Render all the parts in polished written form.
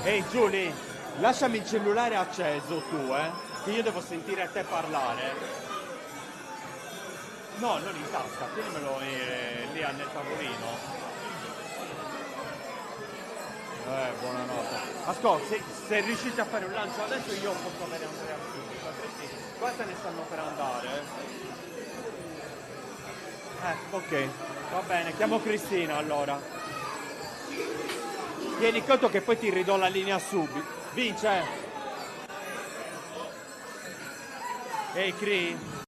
Ehi Giulia, lasciami il cellulare acceso tu, che io devo sentire te parlare. No, non in tasca, tienimelo lì nel tavolino. Buonanotte. Ascolta, se riuscite a fare un lancio adesso io posso avere Andrea subito, altrimenti qua se ne stanno per andare. Ok, va bene, chiamo Cristina allora. Tieni conto che poi ti ridò la linea subito. Vince! Ehi, Cri?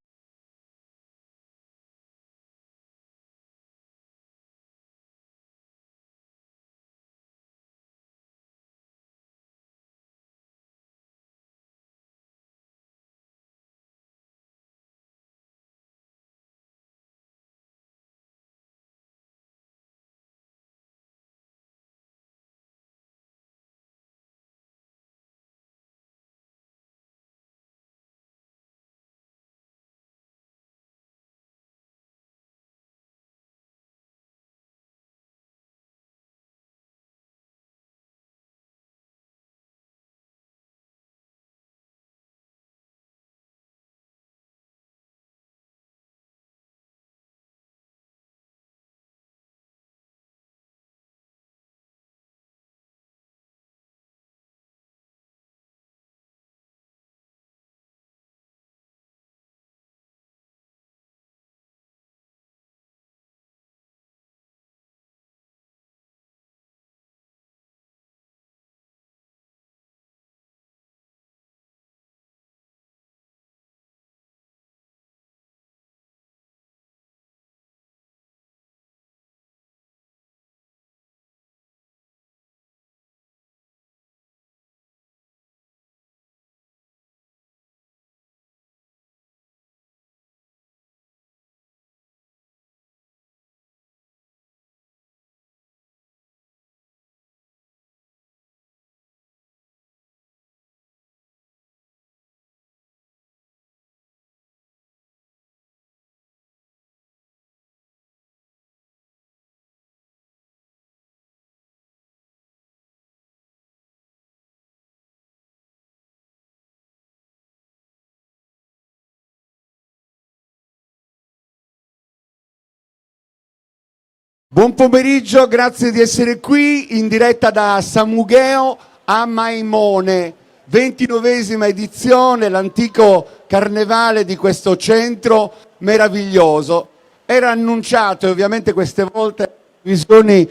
Buon pomeriggio, grazie di essere qui in diretta da Samugheo a Maimone, 29esima edizione, l'antico carnevale di questo centro meraviglioso. Era annunciato e ovviamente queste volte le visioni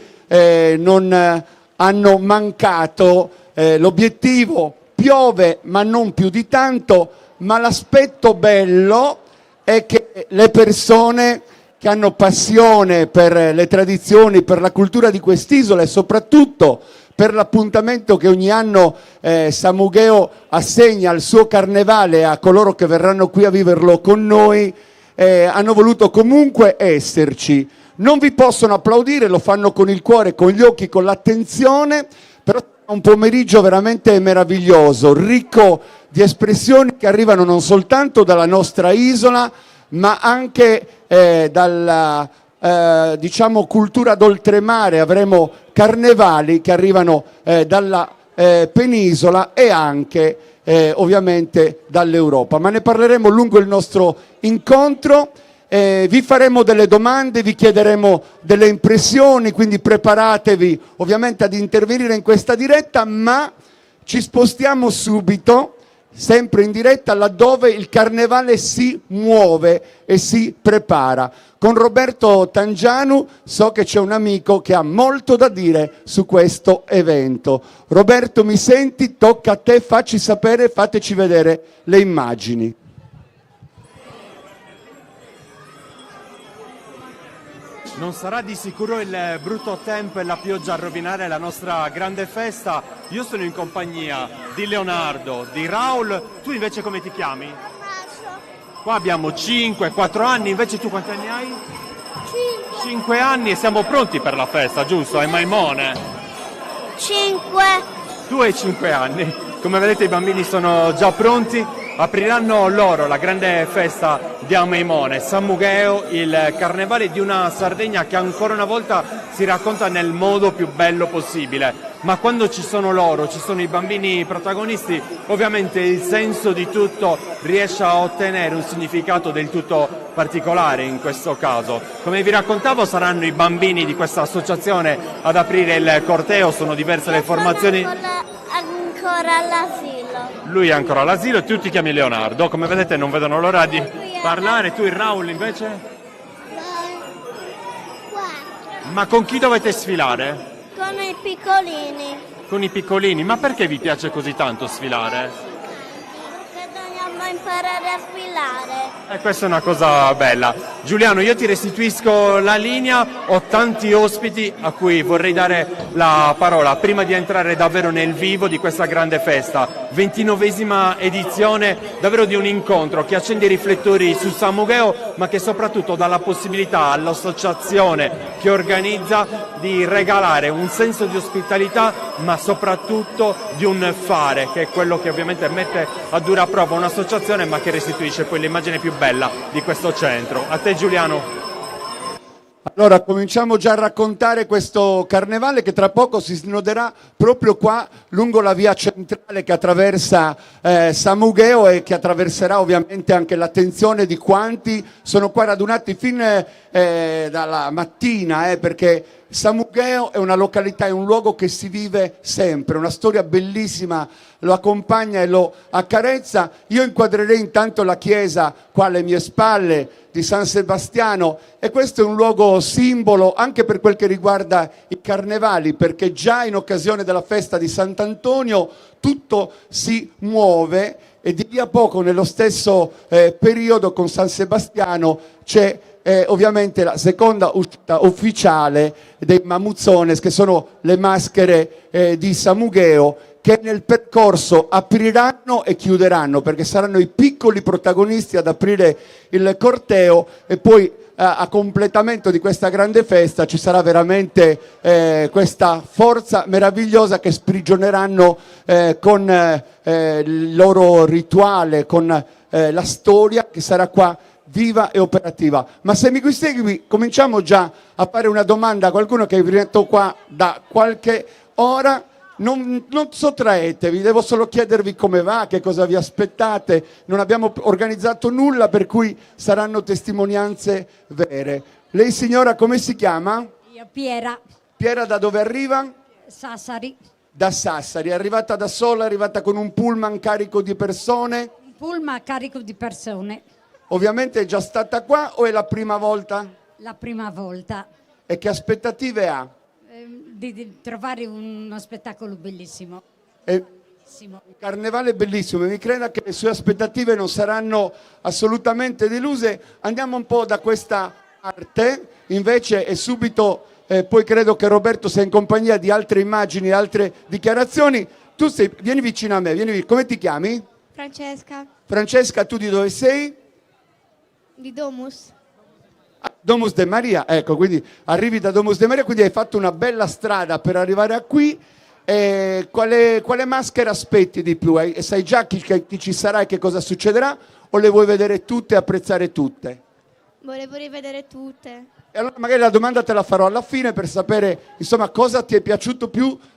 non hanno mancato l'obiettivo. Piove ma non più di tanto, ma l'aspetto bello è che le persone che hanno passione per le tradizioni, per la cultura di quest'isola e soprattutto per l'appuntamento che ogni anno Samugheo assegna al suo carnevale a coloro che verranno qui a viverlo con noi, hanno voluto comunque esserci. Non vi possono applaudire, lo fanno con il cuore, con gli occhi, con l'attenzione, però è un pomeriggio veramente meraviglioso, ricco di espressioni che arrivano non soltanto dalla nostra isola, ma anche dalla diciamo cultura d'oltremare. Avremo carnevali che arrivano dalla penisola e anche ovviamente dall'Europa, ma ne parleremo lungo il nostro incontro. Vi faremo delle domande, vi chiederemo delle impressioni, quindi preparatevi ovviamente ad intervenire in questa diretta, ma ci spostiamo subito sempre in diretta laddove il carnevale si muove e si prepara. Con Roberto Tangianu so che c'è un amico che ha molto da dire su questo evento. Roberto, mi senti? Tocca a te, facci sapere, fateci vedere le immagini. Non sarà di sicuro il brutto tempo e la pioggia a rovinare la nostra grande festa. Io sono in compagnia di Leonardo, di Raul. Tu invece come ti chiami? Qua abbiamo 5, 4 anni, invece tu quanti anni hai? 5 anni e siamo pronti per la festa, giusto? È Maimone. 5. Tu hai 5 anni. Come vedete i bambini sono già pronti. apriranno loro la grande festa di Amaimone, San Mugheo, il carnevale di una Sardegna che ancora una volta si racconta nel modo più bello possibile. Ma quando ci sono loro, ci sono i bambini protagonisti, ovviamente il senso di tutto riesce a ottenere un significato del tutto particolare in questo caso. Come vi raccontavo, saranno i bambini di questa associazione ad aprire il corteo, sono diverse le formazioni. Ancora all'asilo. Lui è ancora all'asilo e tu ti chiami Leonardo, come vedete non vedono l'ora di parlare. Tu il Raul invece? Ma con chi dovete sfilare? Con i piccolini. Con i piccolini, ma perché vi piace così tanto sfilare? Perché dobbiamo imparare a sfilare. Questa è una cosa bella. Giuliano, io ti restituisco la linea, ho tanti ospiti a cui vorrei dare la parola prima di entrare davvero nel vivo di questa grande festa. 29esima edizione davvero di un incontro che accende i riflettori su San Mugheo, ma che soprattutto dà la possibilità all'associazione che organizza di regalare un senso di ospitalità, ma soprattutto di un fare, che è quello che ovviamente mette a dura prova un'associazione, ma che restituisce poi l'immagine più bella di questo centro. A te Giuliano. Allora, cominciamo già a raccontare questo carnevale che tra poco si snoderà proprio qua lungo la via centrale che attraversa San Mugheo e che attraverserà ovviamente anche l'attenzione di quanti sono qua radunati fin dalla mattina, perché San Mugheo è una località, è un luogo che si vive sempre, una storia bellissima lo accompagna e lo accarezza. Io inquadrerei intanto la chiesa qua alle mie spalle di San Sebastiano, e questo è un luogo simbolo anche per quel che riguarda i carnevali, perché già in occasione della festa di Sant'Antonio tutto si muove, e di lì a poco nello stesso periodo con San Sebastiano c'è ovviamente la seconda uscita ufficiale dei Mamuzzones, che sono le maschere di San Mugheo, che nel percorso apriranno e chiuderanno, perché saranno i piccoli protagonisti ad aprire il corteo, e poi a completamento di questa grande festa ci sarà veramente questa forza meravigliosa che sprigioneranno con il loro rituale, con la storia che sarà qua viva e operativa. Ma se mi segui, cominciamo già a fare una domanda a qualcuno che è venuto qua da qualche ora. Non sottraetevi, devo solo chiedervi come va, che cosa vi aspettate. Non abbiamo organizzato nulla, per cui saranno testimonianze vere. Lei signora come si chiama? Io Piera. Piera, da dove arriva? Sassari. Da Sassari. È arrivata da sola, è arrivata con un pullman carico di persone? Un pullman carico di persone. Ovviamente è già stata qua o è la prima volta? La prima volta. E che aspettative ha? Di trovare uno spettacolo bellissimo. Un carnevale bellissimo, mi creda che le sue aspettative non saranno assolutamente deluse. Andiamo un po' da questa parte, invece, e subito poi credo che Roberto sia in compagnia di altre immagini, altre dichiarazioni. Vieni vicino a me, come ti chiami? Francesca. Francesca, tu di dove sei? Di Domus. Domus de Maria, ecco, quindi arrivi da Domus de Maria, quindi hai fatto una bella strada per arrivare a qui. Quale maschera aspetti di più? Sai già chi ci sarà e che cosa succederà, o le vuoi vedere tutte e apprezzare tutte? Volevo rivedere tutte. E allora magari la domanda te la farò alla fine per sapere insomma cosa ti è piaciuto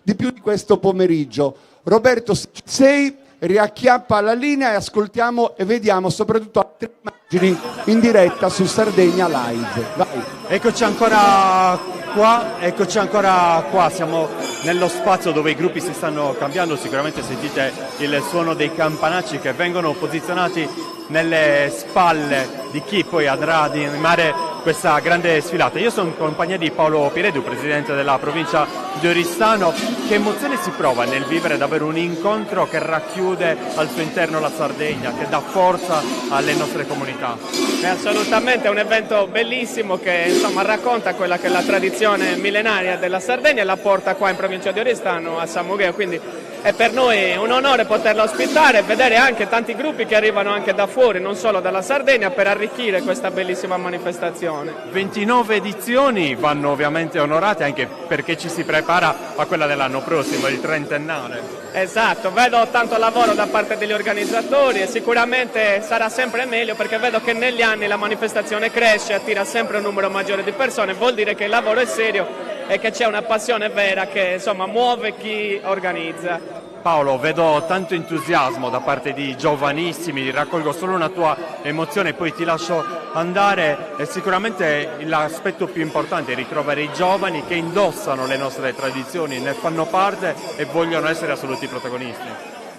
di più di questo pomeriggio. Roberto, se ci sei, riacchiappa la linea e ascoltiamo e vediamo soprattutto altre immagini in diretta su Sardegna Live. Vai. Eccoci ancora qua, siamo nello spazio dove i gruppi si stanno cambiando, sicuramente sentite il suono dei campanacci che vengono posizionati nelle spalle di chi poi andrà ad animare questa grande sfilata. Io sono in compagnia di Paolo Piredu, presidente della provincia di Oristano. Che emozione si prova nel vivere davvero un incontro che racchiude al suo interno la Sardegna, che dà forza alle nostre comunità? Assolutamente, è un evento bellissimo che insomma racconta quella che è la tradizione millenaria della Sardegna e la porta qua in provincia di Oristano a San Mugheo, quindi è per noi un onore poterla ospitare e vedere anche tanti gruppi che arrivano anche da fuori, non solo dalla Sardegna, per arricchire questa bellissima manifestazione. 29 edizioni vanno ovviamente onorate, anche perché ci si prepara a quella dell'anno prossimo, il trentennale. Esatto, vedo tanto lavoro da parte degli organizzatori e sicuramente sarà sempre meglio perché vedo che negli anni la manifestazione cresce, attira sempre un numero maggiore di persone, vuol dire che il lavoro è serio e che c'è una passione vera che insomma muove chi organizza. Paolo, vedo tanto entusiasmo da parte di giovanissimi, raccolgo solo una tua emozione e poi ti lascio andare. E sicuramente l'aspetto più importante è ritrovare i giovani che indossano le nostre tradizioni, ne fanno parte e vogliono essere assoluti protagonisti.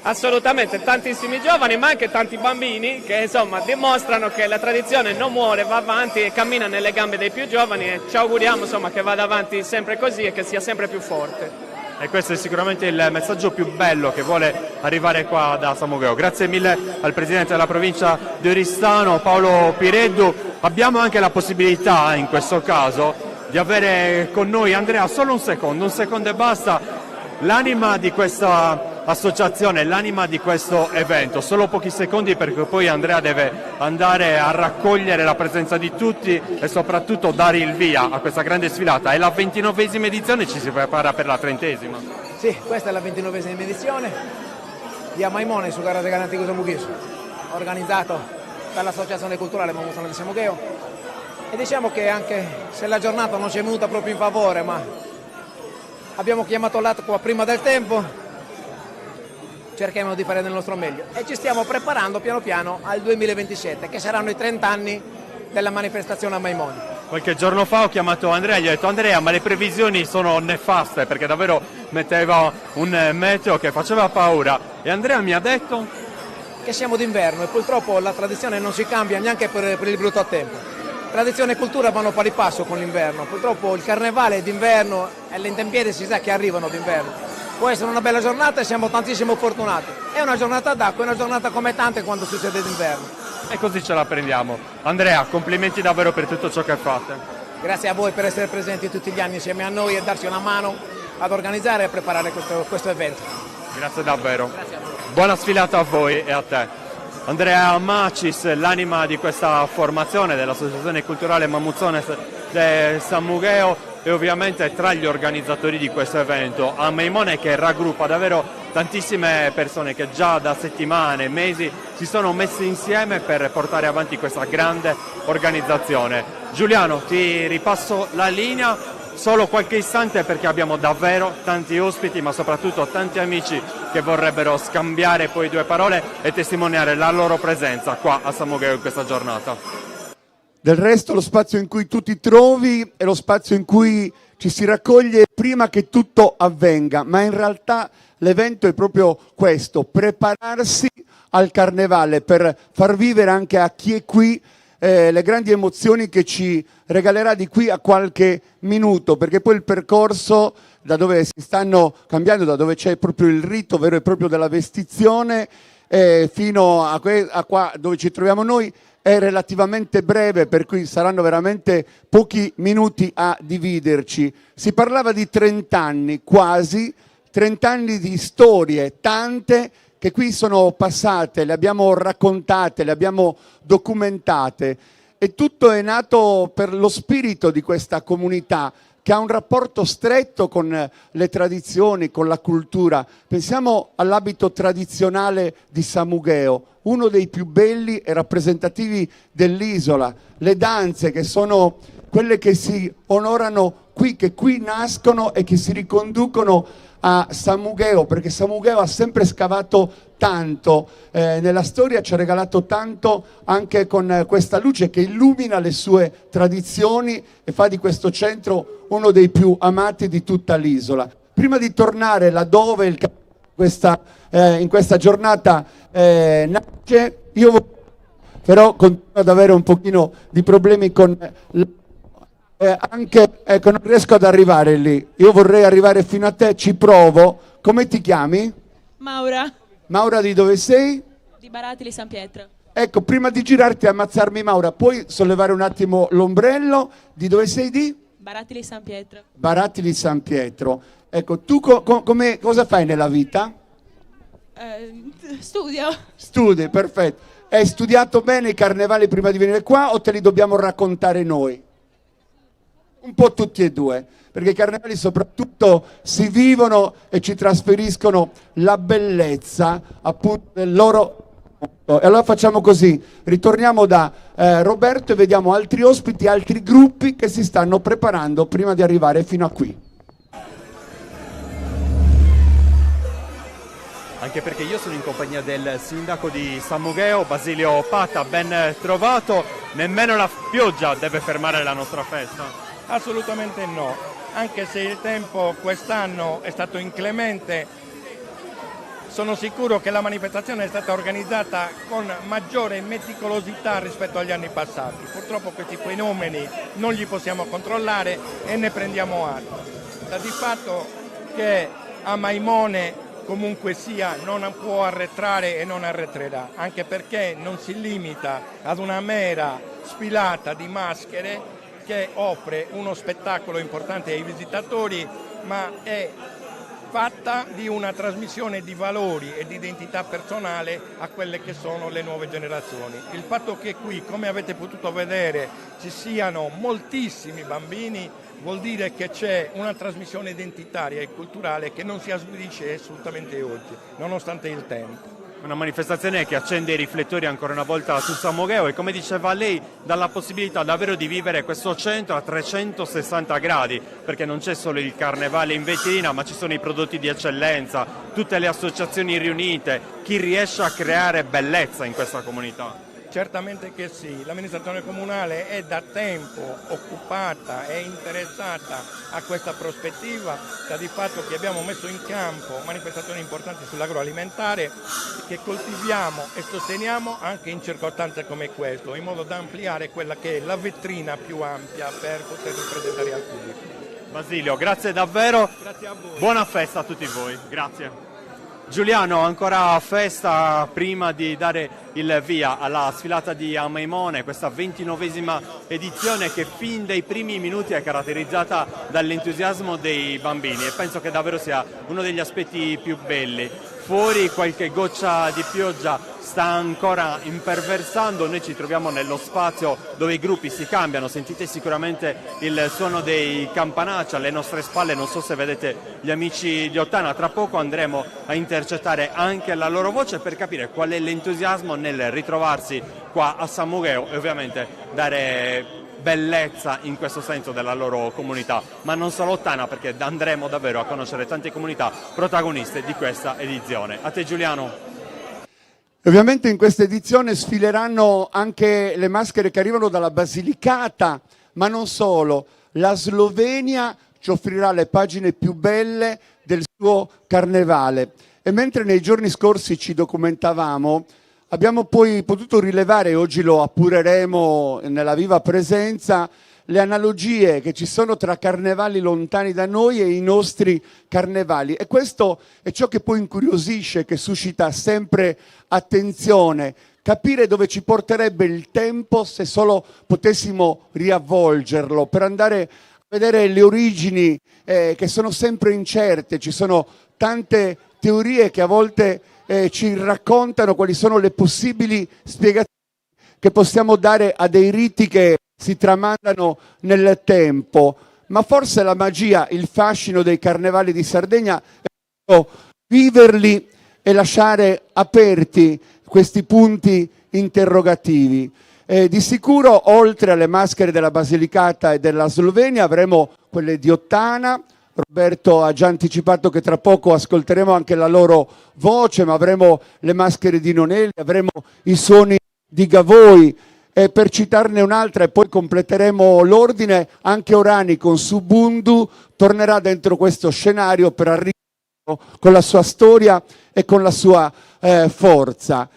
Assolutamente, tantissimi giovani ma anche tanti bambini che insomma dimostrano che la tradizione non muore, va avanti e cammina nelle gambe dei più giovani e ci auguriamo insomma che vada avanti sempre così e che sia sempre più forte. E questo è sicuramente il messaggio più bello che vuole arrivare qua da Samugheo. Grazie mille al Presidente della Provincia di Oristano, Paolo Pireddu. Abbiamo anche la possibilità, in questo caso, di avere con noi, Andrea, solo un secondo e basta, l'anima di questa associazione, l'anima di questo evento. Solo pochi secondi perché poi Andrea deve andare a raccogliere la presenza di tutti e soprattutto dare il via a questa grande sfilata. È la 29esima edizione, ci si prepara per la 30esima. Sì, questa è la 29esima edizione di Amaimone su Gara Segana Antico Samugheo, organizzato dall'Associazione Culturale Mamuzzana di Samugheo. E diciamo che anche se la giornata non ci è venuta proprio in favore, ma abbiamo chiamato l'acqua prima del tempo, cerchiamo di fare del nostro meglio e ci stiamo preparando piano piano al 2027, che saranno i 30 anni della manifestazione a Maimone. Qualche giorno fa ho chiamato Andrea e gli ho detto: Andrea, ma le previsioni sono nefaste, perché davvero metteva un meteo che faceva paura, e Andrea mi ha detto che siamo d'inverno e purtroppo la tradizione non si cambia neanche per il brutto tempo. Tradizione e cultura vanno pari passo con l'inverno, purtroppo il carnevale è d'inverno e le intemperie si sa che arrivano d'inverno. Può essere una bella giornata e siamo tantissimo fortunati. È una giornata d'acqua, è una giornata come tante quando succede d'inverno. e così ce la prendiamo. Andrea, complimenti davvero per tutto ciò che fate. Grazie a voi per essere presenti tutti gli anni insieme a noi e darci una mano ad organizzare e preparare questo evento. Grazie davvero. Buona sfilata a voi e a te. Andrea Macis, l'anima di questa formazione dell'Associazione Culturale Mamuzzones de Samugheo, e ovviamente tra gli organizzatori di questo evento, a Maimone, che raggruppa davvero tantissime persone che già da settimane, mesi si sono messe insieme per portare avanti questa grande organizzazione. Giuliano, ti ripasso la linea solo qualche istante perché abbiamo davvero tanti ospiti, ma soprattutto tanti amici che vorrebbero scambiare poi due parole e testimoniare la loro presenza qua a Samugheo in questa giornata. Del resto lo spazio in cui tu ti trovi è lo spazio in cui ci si raccoglie prima che tutto avvenga, ma in realtà l'evento è proprio questo, prepararsi al carnevale per far vivere anche a chi è qui le grandi emozioni che ci regalerà di qui a qualche minuto, perché poi il percorso da dove si stanno cambiando, da dove c'è proprio il rito vero e proprio della vestizione fino a qua dove ci troviamo noi, è relativamente breve, per cui saranno veramente pochi minuti a dividerci. Si parlava di 30 anni, quasi 30 anni di storie, tante che qui sono passate, le abbiamo raccontate, le abbiamo documentate, e tutto è nato per lo spirito di questa comunità che ha un rapporto stretto con le tradizioni, con la cultura. Pensiamo all'abito tradizionale di Samugheo, uno dei più belli e rappresentativi dell'isola, le danze che sono quelle che si onorano qui, che qui nascono e che si riconducono a Samugheo, perché Samugheo ha sempre scavato tanto, nella storia ci ha regalato tanto anche con questa luce che illumina le sue tradizioni e fa di questo centro uno dei più amati di tutta l'isola. Prima di tornare laddove in questa giornata nasce, io però continuo ad avere un pochino di problemi con anche, ecco, non riesco ad arrivare lì. Io vorrei arrivare fino a te, ci provo. Come ti chiami? Maura, Maura, di dove sei? di Baratili San Pietro. Ecco, prima di girarti e ammazzarmi, Maura, puoi sollevare un attimo l'ombrello? Di dove sei di? Baratili San Pietro. Baratili San Pietro. Ecco, tu cosa fai nella vita? Studio. Studi, perfetto. Hai studiato bene i carnevali prima di venire qua o te li dobbiamo raccontare noi? Un po' tutti e due, perché i carnevali soprattutto si vivono e ci trasferiscono la bellezza appunto del loro. E allora facciamo così, ritorniamo da Roberto e vediamo altri ospiti, altri gruppi che si stanno preparando prima di arrivare fino a qui. Anche perché io sono in compagnia del sindaco di San Mugheo, Basilio Patta, ben trovato. Nemmeno la pioggia deve fermare la nostra festa. Assolutamente no, anche se il tempo quest'anno è stato inclemente. Sono sicuro che la manifestazione è stata organizzata con maggiore meticolosità rispetto agli anni passati. Purtroppo questi fenomeni non li possiamo controllare e ne prendiamo atto. Sta di fatto che a Maimone comunque sia non può arretrare e non arretrerà, anche perché non si limita ad una mera sfilata di maschere che offre uno spettacolo importante ai visitatori, ma è fatta di una trasmissione di valori e di identità personale a quelle che sono le nuove generazioni. Il fatto che qui, come avete potuto vedere, ci siano moltissimi bambini vuol dire che c'è una trasmissione identitaria e culturale che non si esaurisce assolutamente oggi, nonostante il tempo. Una manifestazione che accende i riflettori ancora una volta su San Mugheo e, come diceva lei, dà la possibilità davvero di vivere questo centro a 360 gradi, perché non c'è solo il carnevale in vetrina, ma ci sono i prodotti di eccellenza, tutte le associazioni riunite, chi riesce a creare bellezza in questa comunità. Certamente che sì, l'amministrazione comunale è da tempo occupata e interessata a questa prospettiva, sta di fatto che abbiamo messo in campo manifestazioni importanti sull'agroalimentare che coltiviamo e sosteniamo anche in circostanze come questo, in modo da ampliare quella che è la vetrina più ampia per poterli presentare al pubblico. Basilio, grazie davvero, Grazie a voi. buona festa a tutti voi, grazie. Giuliano, ancora festa prima di dare il via alla sfilata di Amaimone, questa 29esima edizione che fin dai primi minuti è caratterizzata dall'entusiasmo dei bambini e penso che davvero sia uno degli aspetti più belli. Fuori qualche goccia di pioggia sta ancora imperversando, noi ci troviamo nello spazio dove i gruppi si cambiano, sentite sicuramente il suono dei campanacci alle nostre spalle, non so se vedete gli amici di Ottana, tra poco andremo a intercettare anche la loro voce per capire qual è l'entusiasmo nel ritrovarsi qua a San Mugheo e ovviamente dare bellezza in questo senso della loro comunità, ma non solo Ottana, perché andremo davvero a conoscere tante comunità protagoniste di questa edizione. A te Giuliano. Ovviamente in questa edizione sfileranno anche le maschere che arrivano dalla Basilicata, ma non solo. La Slovenia ci offrirà le pagine più belle del suo carnevale e mentre nei giorni scorsi ci documentavamo, abbiamo poi potuto rilevare, e oggi lo appureremo nella viva presenza, le analogie che ci sono tra carnevali lontani da noi e i nostri carnevali. E questo è ciò che poi incuriosisce, che suscita sempre attenzione, capire dove ci porterebbe il tempo se solo potessimo riavvolgerlo, per andare a vedere le origini che sono sempre incerte. Ci sono tante teorie che a volte ci raccontano quali sono le possibili spiegazioni che possiamo dare a dei riti che si tramandano nel tempo, ma forse la magia, il fascino dei carnevali di Sardegna è viverli e lasciare aperti questi punti interrogativi. Di sicuro, oltre alle maschere della Basilicata e della Slovenia, avremo quelle di Ottana. Roberto ha già anticipato che tra poco ascolteremo anche la loro voce, ma avremo le maschere di Nonelli, avremo i suoni di Gavoi, e per citarne un'altra e poi completeremo l'ordine, anche Orani con Subundu tornerà dentro questo scenario per arrivare con la sua storia e con la sua forza.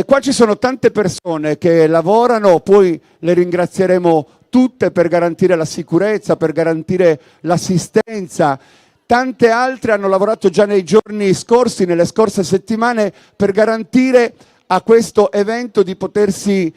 Qua ci sono tante persone che lavorano, poi le ringrazieremo tutte per garantire la sicurezza, per garantire l'assistenza. Tante altre hanno lavorato già nei giorni scorsi, nelle scorse settimane, per garantire a questo evento di potersi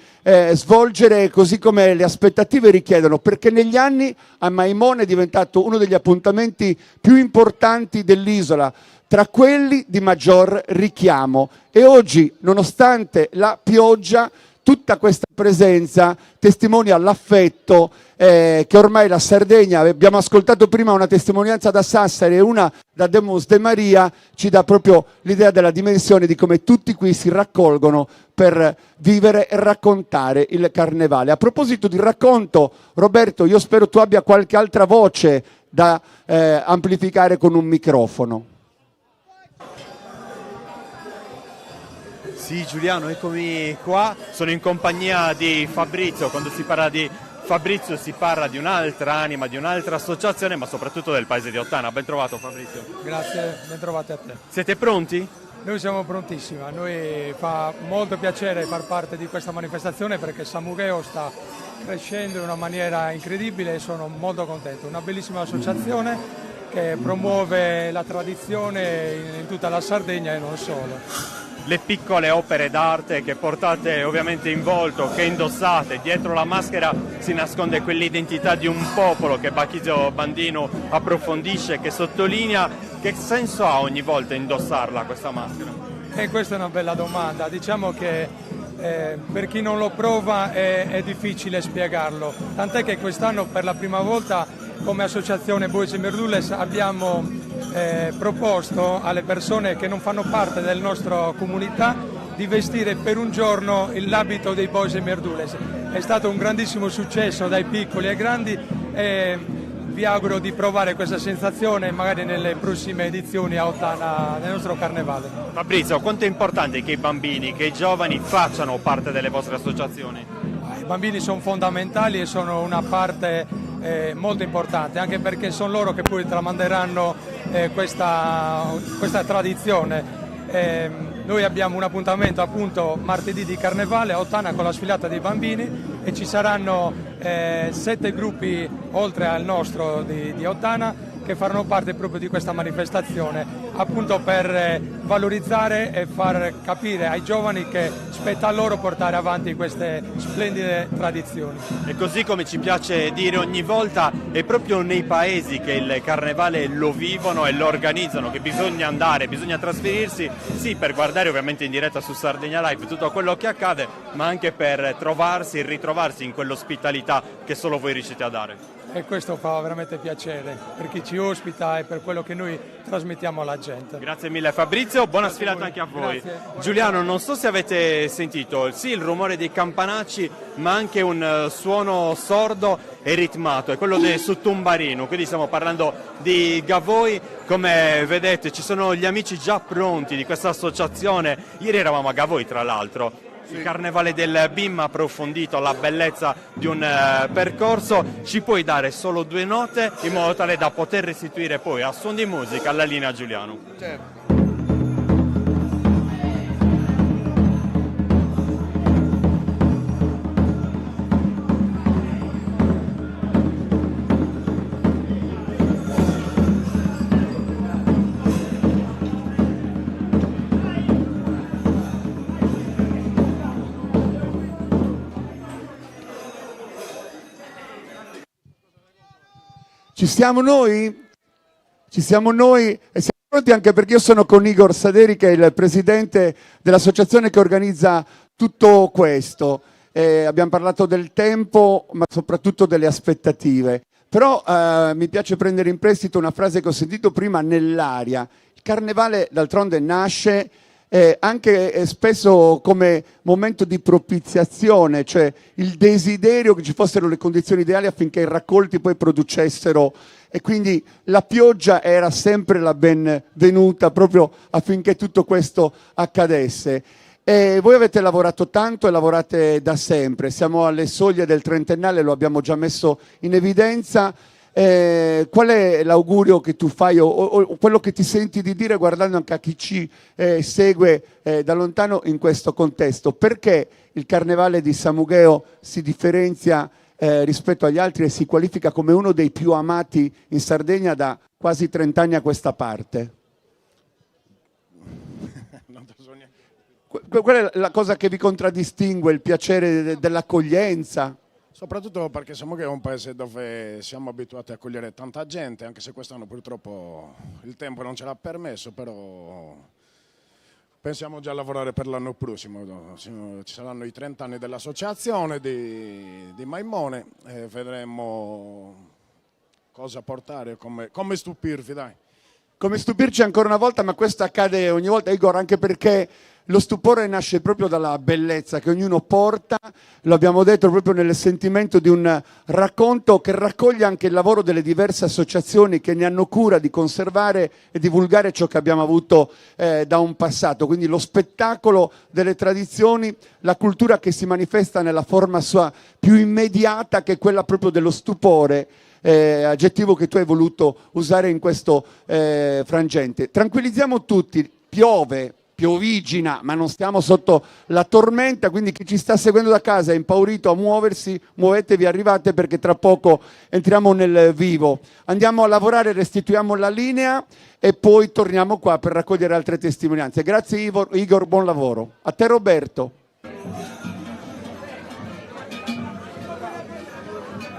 svolgere così come le aspettative richiedono, perché negli anni a Maimone è diventato uno degli appuntamenti più importanti dell'isola, tra quelli di maggior richiamo. E oggi, nonostante la pioggia, tutta questa presenza testimonia l'affetto che ormai la Sardegna, abbiamo ascoltato prima una testimonianza da Sassari e una da Demos de Maria, ci dà proprio l'idea della dimensione di come tutti qui si raccolgono per vivere e raccontare il carnevale. A proposito di racconto, Roberto, io spero tu abbia qualche altra voce da amplificare con un microfono. Sì, Giuliano, eccomi qua. Sono in compagnia di Fabrizio. Quando si parla di Fabrizio si parla di un'altra anima, di un'altra associazione, ma soprattutto del paese di Ottana. Ben trovato, Fabrizio. Grazie, ben trovati a te. Siete pronti? Noi siamo prontissimi, a noi fa molto piacere far parte di questa manifestazione perché Samugheo sta crescendo in una maniera incredibile e sono molto contento. Una bellissima associazione che promuove la tradizione in tutta la Sardegna e non solo. Le piccole opere d'arte che portate ovviamente in volto, che indossate, dietro la maschera si nasconde quell'identità di un popolo che Bacchizio Bandino approfondisce, che sottolinea. Che senso ha ogni volta indossarla questa maschera? Questa è una bella domanda, diciamo che per chi non lo prova è difficile spiegarlo, tant'è che quest'anno per la prima volta come associazione Boys and Merdules abbiamo proposto alle persone che non fanno parte della nostra comunità di vestire per un giorno l'abito dei Boys and Merdules. È stato un grandissimo successo dai piccoli ai grandi e vi auguro di provare questa sensazione magari nelle prossime edizioni a Ottana nel nostro carnevale. Fabrizio, quanto è importante che i bambini, che i giovani facciano parte delle vostre associazioni? I bambini sono fondamentali e sono una parte molto importante, anche perché sono loro che poi tramanderanno questa tradizione. Noi abbiamo un appuntamento appunto martedì di carnevale a Ottana con la sfilata dei bambini e ci saranno 7 gruppi oltre al nostro di Ottana che faranno parte proprio di questa manifestazione, appunto per valorizzare e far capire ai giovani che spetta a loro portare avanti queste splendide tradizioni. E così come ci piace dire ogni volta, è proprio nei paesi che il carnevale lo vivono e lo organizzano che bisogna andare, bisogna trasferirsi, sì, per guardare ovviamente in diretta su Sardegna Live tutto quello che accade, ma anche per trovarsi e ritrovarsi in quell'ospitalità che solo voi riuscite a dare. E questo fa veramente piacere per chi ci ospita e per quello che noi trasmettiamo alla gente. Grazie mille Fabrizio, buona sfilata anche a voi. Grazie. Giuliano, non so se avete sentito, sì, il rumore dei campanacci, ma anche un suono sordo e ritmato, è quello del Suttumbarino, quindi stiamo parlando di Gavoi. Come vedete ci sono gli amici già pronti di questa associazione, ieri eravamo a Gavoi tra l'altro. Il carnevale del BIM ha approfondito la bellezza di un percorso. Ci puoi dare solo 2 note in modo tale da poter restituire poi a suon di musica la linea a Giuliano? Certo. Ci siamo noi? Ci siamo noi e siamo pronti anche perché io sono con Igor Saderi che è il presidente dell'associazione che organizza tutto questo. Abbiamo parlato del tempo ma soprattutto delle aspettative. Però mi piace prendere in prestito una frase che ho sentito prima nell'aria. Il carnevale d'altronde nasce anche spesso come momento di propiziazione, cioè il desiderio che ci fossero le condizioni ideali affinché i raccolti poi producessero, e quindi la pioggia era sempre la benvenuta proprio affinché tutto questo accadesse. E voi avete lavorato tanto e lavorate da sempre, siamo alle soglie del trentennale, lo abbiamo già messo in evidenza. Qual è l'augurio che tu fai o quello che ti senti di dire guardando anche a chi ci segue da lontano in questo contesto? Perché il carnevale di Samugheo si differenzia rispetto agli altri e si qualifica come uno dei più amati in Sardegna da quasi 30 anni a questa parte? Qual è la cosa che vi contraddistingue, il piacere dell'accoglienza? Soprattutto perché Samugheo è un paese dove siamo abituati a accogliere tanta gente, anche se quest'anno purtroppo il tempo non ce l'ha permesso, però pensiamo già a lavorare per l'anno prossimo. Ci saranno i 30 anni dell'associazione di Maimone e vedremo cosa portare, come stupirvi, dai. Come stupirci ancora una volta, ma questo accade ogni volta, Igor, anche perché lo stupore nasce proprio dalla bellezza che ognuno porta, lo abbiamo detto, proprio nel sentimento di un racconto che raccoglie anche il lavoro delle diverse associazioni che ne hanno cura di conservare e divulgare ciò che abbiamo avuto da un passato, quindi lo spettacolo delle tradizioni, la cultura che si manifesta nella forma sua più immediata, che è quella proprio dello stupore, aggettivo che tu hai voluto usare in questo frangente. Tranquillizziamo tutti, piovigina, ma non stiamo sotto la tormenta, quindi chi ci sta seguendo da casa è impaurito a muoversi, muovetevi, arrivate, perché tra poco entriamo nel vivo. Andiamo a lavorare, restituiamo la linea e poi torniamo qua per raccogliere altre testimonianze. Grazie Igor, buon lavoro. A te Roberto.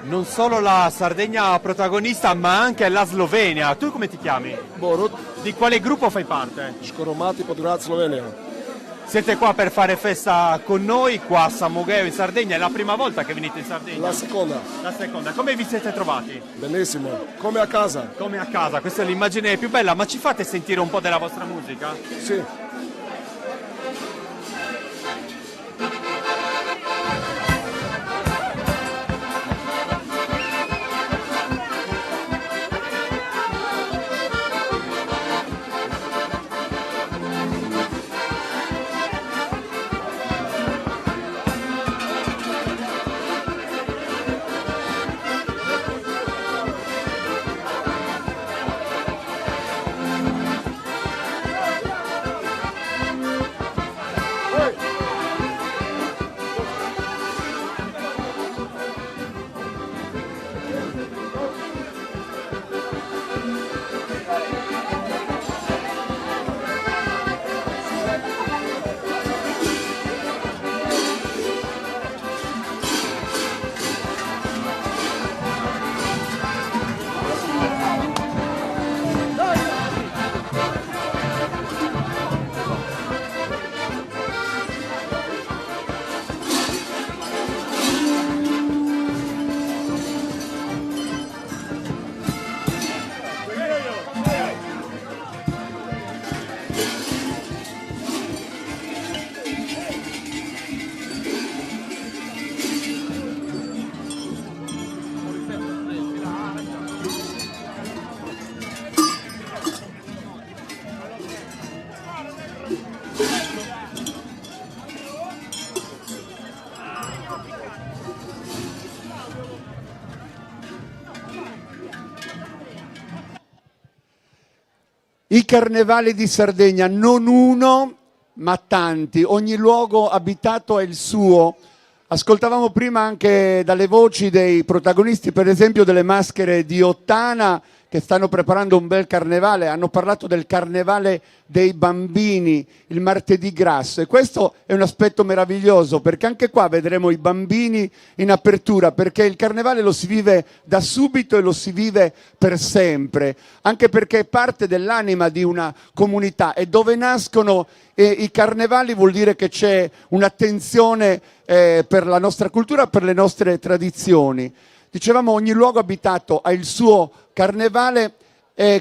Non solo la Sardegna protagonista, ma anche la Slovenia. Tu come ti chiami? Borut. Di quale gruppo fai parte? Scoromati, Podgorica, Slovenia. Siete qua per fare festa con noi, qua a San Mugheo in Sardegna. È la prima volta che venite in Sardegna? La seconda. La seconda. Come vi siete trovati? Benissimo, come a casa. Come a casa, questa è l'immagine più bella. Ma ci fate sentire un po' della vostra musica? Sì. I carnevali di Sardegna, non uno, ma tanti. Ogni luogo abitato ha il suo. Ascoltavamo prima anche dalle voci dei protagonisti, per esempio delle maschere di Ottana, che stanno preparando un bel carnevale. Hanno parlato del carnevale dei bambini, il martedì grasso, e questo è un aspetto meraviglioso, perché anche qua vedremo i bambini in apertura, perché il carnevale lo si vive da subito e lo si vive per sempre, anche perché è parte dell'anima di una comunità, e dove nascono i carnevali vuol dire che c'è un'attenzione per la nostra cultura, per le nostre tradizioni. Dicevamo, ogni luogo abitato ha il suo carnevale,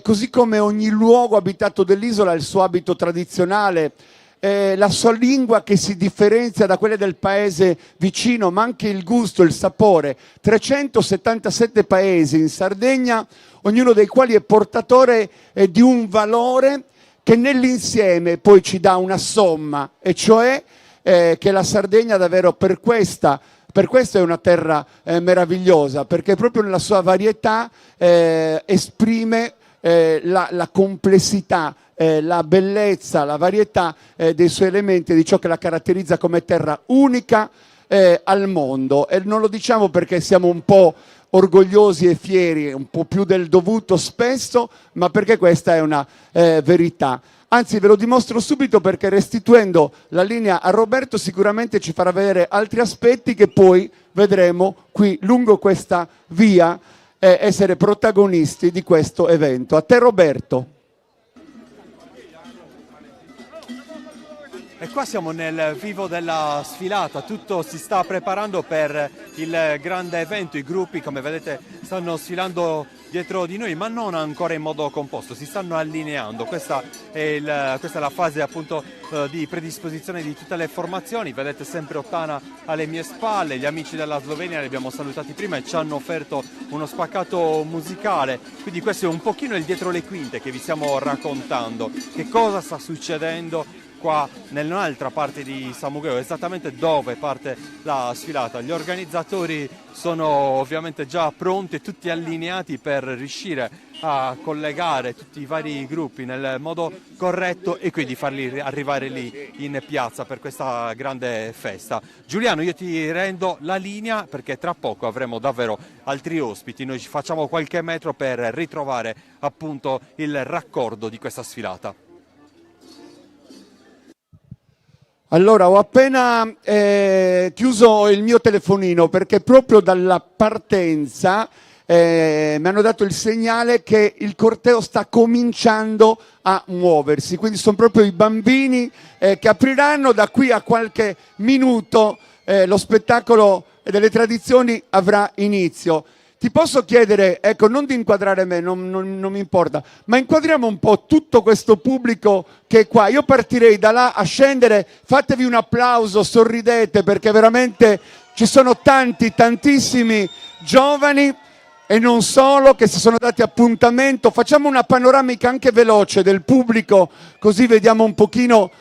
così come ogni luogo abitato dell'isola ha il suo abito tradizionale, la sua lingua che si differenzia da quelle del paese vicino, ma anche il gusto, il sapore. 377 paesi in Sardegna, ognuno dei quali è portatore di un valore che nell'insieme poi ci dà una somma, e cioè che la Sardegna davvero per questo è una terra meravigliosa, perché proprio nella sua varietà esprime la complessità, la bellezza, la varietà dei suoi elementi, di ciò che la caratterizza come terra unica al mondo. E non lo diciamo perché siamo un po' orgogliosi e fieri, un po' più del dovuto spesso, ma perché questa è una verità. Anzi, ve lo dimostro subito, perché restituendo la linea a Roberto sicuramente ci farà vedere altri aspetti che poi vedremo qui lungo questa via essere protagonisti di questo evento. A te Roberto. E qua siamo nel vivo della sfilata, tutto si sta preparando per il grande evento, i gruppi come vedete stanno sfilando dietro di noi ma non ancora in modo composto, si stanno allineando, questa è la fase appunto di predisposizione di tutte le formazioni, vedete sempre Ottana alle mie spalle, gli amici della Slovenia li abbiamo salutati prima e ci hanno offerto uno spaccato musicale, quindi questo è un pochino il dietro le quinte che vi stiamo raccontando, che cosa sta succedendo qua nell'altra parte di Samugheo, esattamente dove parte la sfilata. Gli organizzatori sono ovviamente già pronti e tutti allineati per riuscire a collegare tutti i vari gruppi nel modo corretto e quindi farli arrivare lì in piazza per questa grande festa. Giuliano, io ti rendo la linea perché tra poco avremo davvero altri ospiti, noi ci facciamo qualche metro per ritrovare appunto il raccordo di questa sfilata. Allora, ho appena chiuso il mio telefonino perché proprio dalla partenza mi hanno dato il segnale che il corteo sta cominciando a muoversi, quindi sono proprio i bambini che apriranno da qui a qualche minuto, lo spettacolo delle tradizioni avrà inizio. Ti posso chiedere, ecco, non di inquadrare me, non mi importa, ma inquadriamo un po' tutto questo pubblico che è qua. Io partirei da là a scendere, fatevi un applauso, sorridete, perché veramente ci sono tantissimi giovani e non solo che si sono dati appuntamento. Facciamo una panoramica anche veloce del pubblico, così vediamo un pochino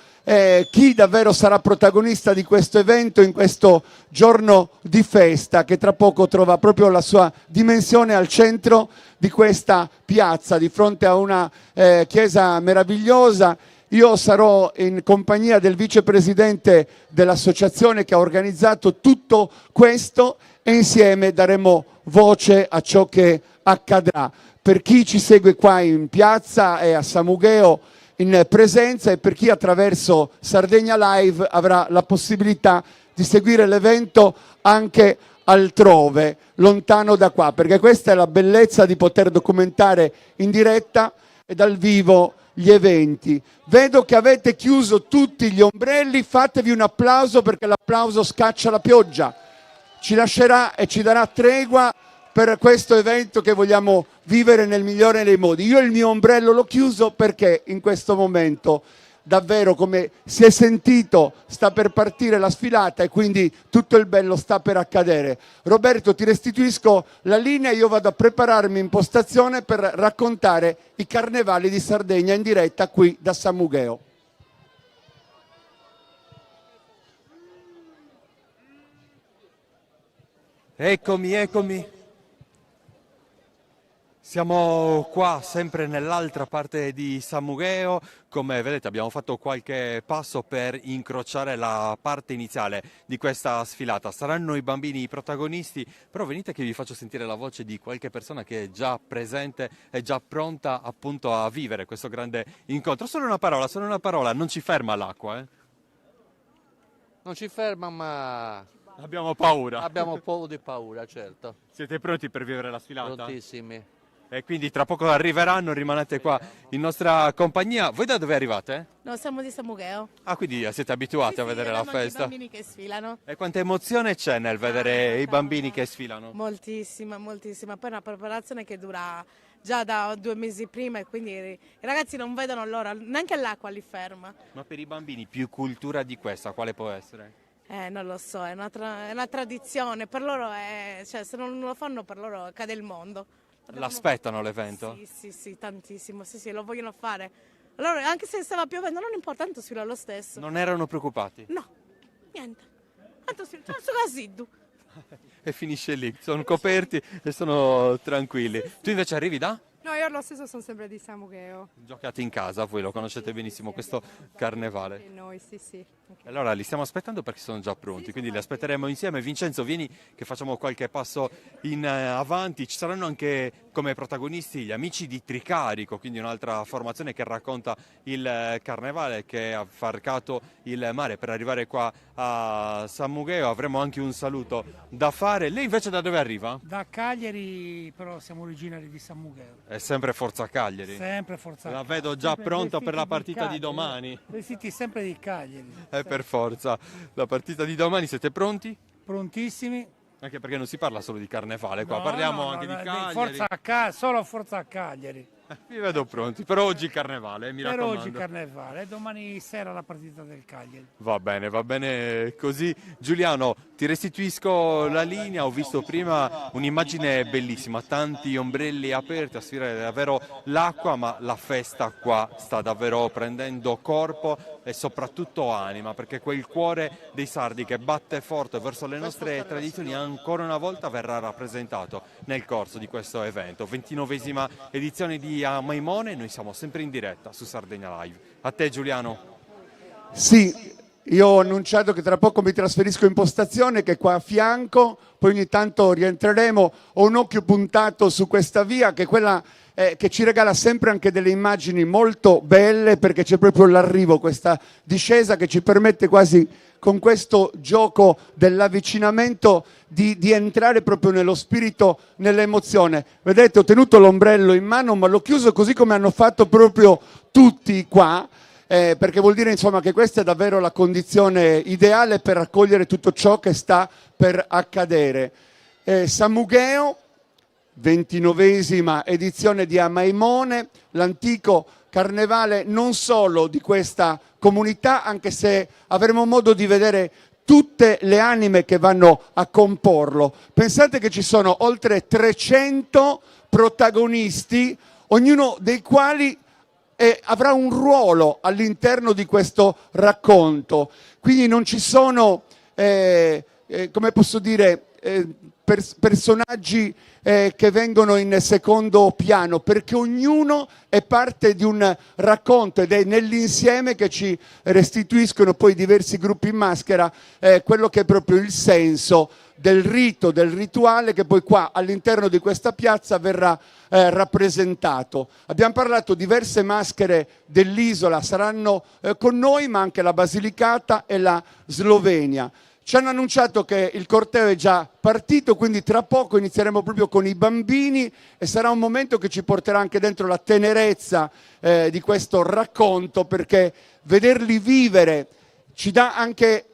chi davvero sarà protagonista di questo evento in questo giorno di festa che tra poco trova proprio la sua dimensione al centro di questa piazza di fronte a una chiesa meravigliosa. Io sarò in compagnia del vicepresidente dell'associazione che ha organizzato tutto questo e insieme daremo voce a ciò che accadrà. Per chi ci segue qua in piazza e a Samugheo in presenza e per chi attraverso Sardegna Live avrà la possibilità di seguire l'evento anche altrove, lontano da qua, perché questa è la bellezza di poter documentare in diretta e dal vivo gli eventi. Vedo che avete chiuso tutti gli ombrelli, fatevi un applauso perché l'applauso scaccia la pioggia, ci lascerà e ci darà tregua per questo evento che vogliamo vivere nel migliore dei modi. Io il mio ombrello l'ho chiuso perché in questo momento davvero, come si è sentito, sta per partire la sfilata e quindi tutto il bello sta per accadere. Roberto, ti restituisco la linea, io vado a prepararmi in postazione per raccontare i carnevali di Sardegna in diretta qui da Samugheo. Eccomi. Siamo qua sempre nell'altra parte di Samugheo, come vedete abbiamo fatto qualche passo per incrociare la parte iniziale di questa sfilata. Saranno i bambini i protagonisti, però venite che vi faccio sentire la voce di qualche persona che è già presente e già pronta appunto a vivere questo grande incontro. Solo una parola, non ci ferma l'acqua. Non ci ferma ma... Abbiamo paura. Abbiamo un po' di paura, certo. Siete pronti per vivere la sfilata? Prontissimi. E quindi tra poco arriveranno, rimanete qua in nostra compagnia. Voi da dove arrivate? No, siamo di Samugheo. Ah, quindi siete abituati a vedere la festa? I bambini che sfilano. E quanta emozione c'è nel vedere i bambini che sfilano? Moltissima. Poi è una preparazione che dura già da 2 mesi prima e quindi i ragazzi non vedono l'ora, neanche l'acqua li ferma. Ma per i bambini più cultura di questa, quale può essere? Non lo so, è una tradizione, per loro cioè, se non lo fanno per loro cade il mondo. L'aspettano l'evento? Sì, tantissimo, sì, lo vogliono fare. Allora, anche se stava piovendo non importa, tanto sfila lo stesso. Non erano preoccupati? No, niente, tanto sfila, sono asiddu. E finisce lì, sono coperti e sono tranquilli. Tu invece arrivi da? No, io lo stesso sono sempre di Samugheo. Giocate in casa, voi lo conoscete benissimo questo carnevale. E noi, sì. Okay. Allora li stiamo aspettando perché sono già pronti, quindi li aspetteremo insieme. Vincenzo, vieni che facciamo qualche passo in avanti. Ci saranno anche come protagonisti gli amici di Tricarico, quindi un'altra formazione che racconta il carnevale, che ha varcato il mare per arrivare qua a Samugheo. Avremo anche un saluto da fare. Lei invece da dove arriva? Da Cagliari, però siamo originari di Samugheo. È sempre sempre Forza Cagliari. Sempre Forza La Cagliari. vedo già Sempre pronto per la vestiti di partita di Cagliari, domani. Vestiti sempre di Cagliari. Per forza. La partita di domani, siete pronti? Prontissimi. Anche perché non si parla solo di carnevale, qua No, parliamo no, anche no, di Cagliari. Solo Forza Cagliari. Vi vedo pronti. Per oggi carnevale, mi Per raccomando. oggi carnevale, domani sera la partita del Cagliari. Va bene così. Giuliano, ti restituisco la linea. Ho visto prima un'immagine bellissima, tanti ombrelli aperti a sfidare davvero l'acqua, ma la festa qua sta davvero prendendo corpo e soprattutto anima, perché quel cuore dei sardi che batte forte verso le nostre tradizioni ancora una volta verrà rappresentato nel corso di questo evento. 29esima edizione di A Maimone, noi siamo sempre in diretta su Sardegna Live. A te Giuliano. Sì, io ho annunciato che tra poco mi trasferisco in postazione, che è qua a fianco, poi ogni tanto rientreremo. Ho un occhio puntato su questa via, che è quella che ci regala sempre anche delle immagini molto belle, perché c'è proprio l'arrivo, questa discesa che ci permette quasi, con questo gioco dell'avvicinamento, di entrare proprio nello spirito, nell'emozione. Vedete, ho tenuto l'ombrello in mano, ma l'ho chiuso così come hanno fatto proprio tutti qua, perché vuol dire insomma che questa è davvero la condizione ideale per raccogliere tutto ciò che sta per accadere. Samugheo, 29esima edizione di A Maimone, l'antico carnevale non solo di questa comunità, anche se avremo modo di vedere tutte le anime che vanno a comporlo. Pensate che ci sono oltre 300 protagonisti, ognuno dei quali avrà un ruolo all'interno di questo racconto. Quindi non ci sono, come posso dire, personaggi che vengono in secondo piano, perché ognuno è parte di un racconto ed è nell'insieme che ci restituiscono poi diversi gruppi in maschera quello che è proprio il senso del rito, del rituale, che poi qua all'interno di questa piazza verrà rappresentato. Abbiamo parlato, diverse maschere dell'isola saranno con noi, ma anche la Basilicata e la Slovenia. Ci hanno annunciato che il corteo è già partito, quindi tra poco inizieremo proprio con i bambini e sarà un momento che ci porterà anche dentro la tenerezza di questo racconto, perché vederli vivere ci dà anche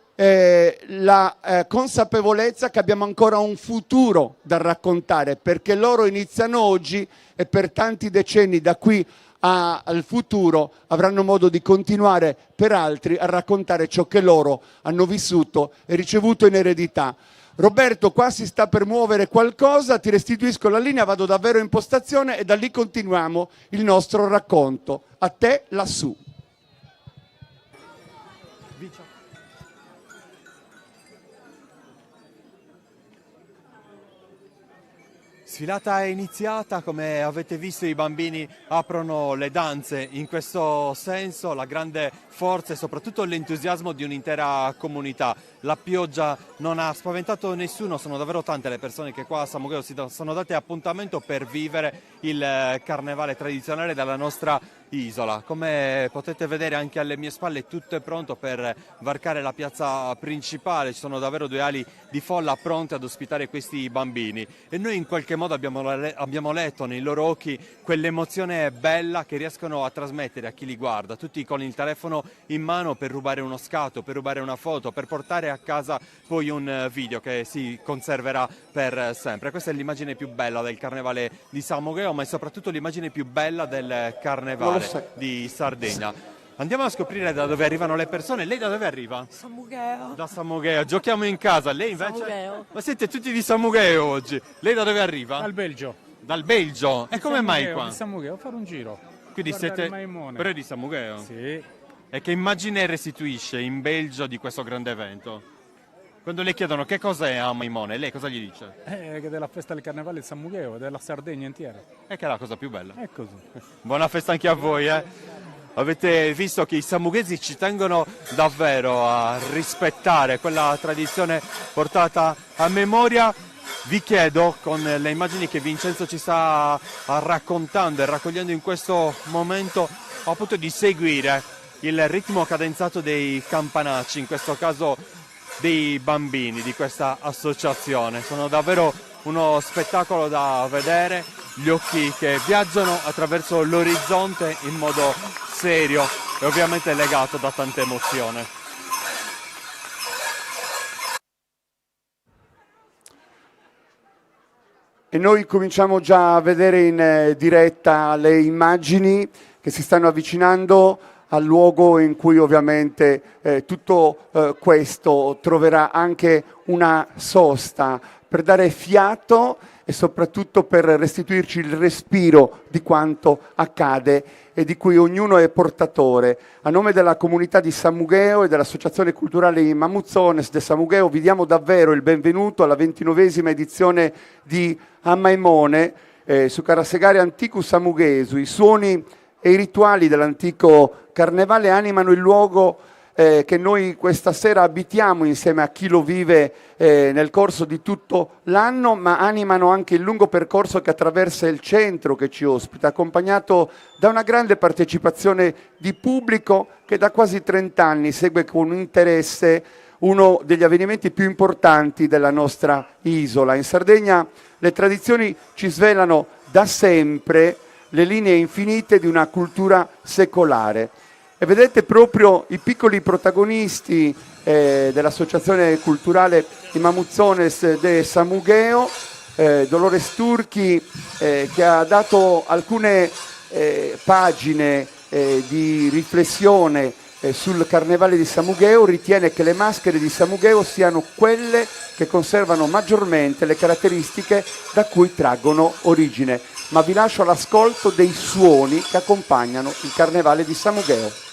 la consapevolezza che abbiamo ancora un futuro da raccontare, perché loro iniziano oggi e per tanti decenni da qui al futuro avranno modo di continuare per altri a raccontare ciò che loro hanno vissuto e ricevuto in eredità. Roberto, qua si sta per muovere qualcosa, ti restituisco la linea, vado davvero in postazione e da lì continuiamo il nostro racconto. A te lassù. Sfilata è iniziata, come avete visto i bambini aprono le danze, in questo senso la grande forza e soprattutto l'entusiasmo di un'intera comunità. La pioggia non ha spaventato nessuno, sono davvero tante le persone che qua a Samugheo si sono date appuntamento per vivere il carnevale tradizionale della nostra isola. Come potete vedere anche alle mie spalle tutto è pronto per varcare la piazza principale, ci sono davvero 2 ali di folla pronte ad ospitare questi bambini e noi in qualche modo abbiamo letto nei loro occhi quell'emozione bella che riescono a trasmettere a chi li guarda, tutti con il telefono in mano per rubare uno scatto, per rubare una foto, per portare a casa poi un video che si conserverà per sempre. Questa è l'immagine più bella del carnevale di Samugheo, ma è soprattutto l'immagine più bella del carnevale di Sardegna. Andiamo a scoprire da dove arrivano le persone. Lei da dove arriva? Samugheo. Da Samugheo. Giochiamo in casa. Lei invece? Samugheo. Ma siete tutti di Samugheo oggi. Lei da dove arriva? Dal Belgio. Dal Belgio? E come mai qua? Di Samugheo, a fare un giro. Quindi Guardare siete... Maimone. Però è di Samugheo? Sì. E che immagine restituisce in Belgio di questo grande evento? Quando le chiedono che cos'è a Maimone, lei cosa gli dice? Che della festa del carnevale di Samugheo, della Sardegna intera. E che è la cosa più bella. È così. Buona festa anche a voi, Avete visto che i samughesi ci tengono davvero a rispettare quella tradizione portata a memoria. Vi chiedo, con le immagini che Vincenzo ci sta raccontando e raccogliendo in questo momento, appunto di seguire il ritmo cadenzato dei campanacci, in questo caso dei bambini di questa associazione. Sono davvero uno spettacolo da vedere gli occhi che viaggiano attraverso l'orizzonte in modo serio e ovviamente legato da tanta emozione. E noi cominciamo già a vedere in diretta le immagini che si stanno avvicinando al luogo in cui ovviamente tutto questo troverà anche una sosta per dare fiato e soprattutto per restituirci il respiro di quanto accade e di cui ognuno è portatore. A nome della comunità di San Mugheo e dell'Associazione Culturale Mamuzzones de San Mugheo vi diamo davvero il benvenuto alla 29esima edizione di Amaimone su Carasegare Antico Samughesu. I suoni e i rituali dell'antico carnevale animano il luogo che noi questa sera abitiamo insieme a chi lo vive nel corso di tutto l'anno, ma animano anche il lungo percorso che attraversa il centro che ci ospita, accompagnato da una grande partecipazione di pubblico che da quasi 30 anni segue con interesse uno degli avvenimenti più importanti della nostra isola. In Sardegna le tradizioni ci svelano da sempre le linee infinite di una cultura secolare. E vedete proprio i piccoli protagonisti dell'Associazione Culturale I Mamuzzones de San Mugheo, Dolores Turchi, che ha dato alcune pagine di riflessione sul Carnevale di San Mugheo, ritiene che le maschere di San Mugheo siano quelle che conservano maggiormente le caratteristiche da cui traggono origine. Ma vi lascio all'ascolto dei suoni che accompagnano il Carnevale di San Mugheo.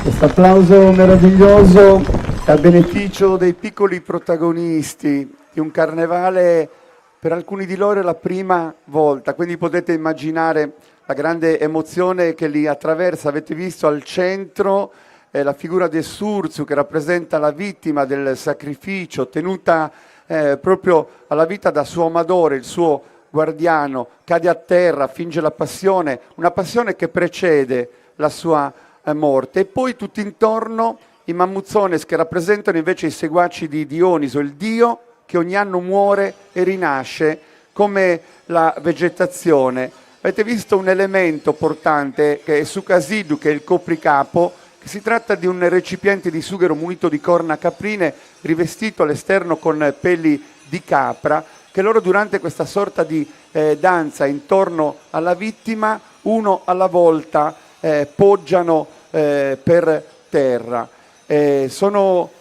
Questo applauso meraviglioso è a beneficio dei piccoli protagonisti di un carnevale, per alcuni di loro è la prima volta, quindi potete immaginare la grande emozione che li attraversa. Avete visto al centro la figura di Surzu che rappresenta la vittima del sacrificio, tenuta proprio alla vita da suo amadore, il suo guardiano, cade a terra, finge la passione, una passione che precede la sua morte. E poi tutto intorno i Mamuzzones che rappresentano invece i seguaci di Dioniso, il dio che ogni anno muore e rinasce come la vegetazione. Avete visto un elemento portante che è Sukasidu, che è il copricapo, che si tratta di un recipiente di sughero munito di corna caprine rivestito all'esterno con peli di capra, che loro durante questa sorta di danza intorno alla vittima, uno alla volta, poggiano per terra. Sono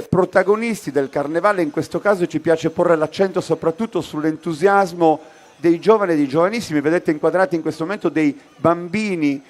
protagonisti del carnevale. In questo caso ci piace porre l'accento soprattutto sull'entusiasmo dei giovani e dei giovanissimi. Vedete inquadrati in questo momento dei bambini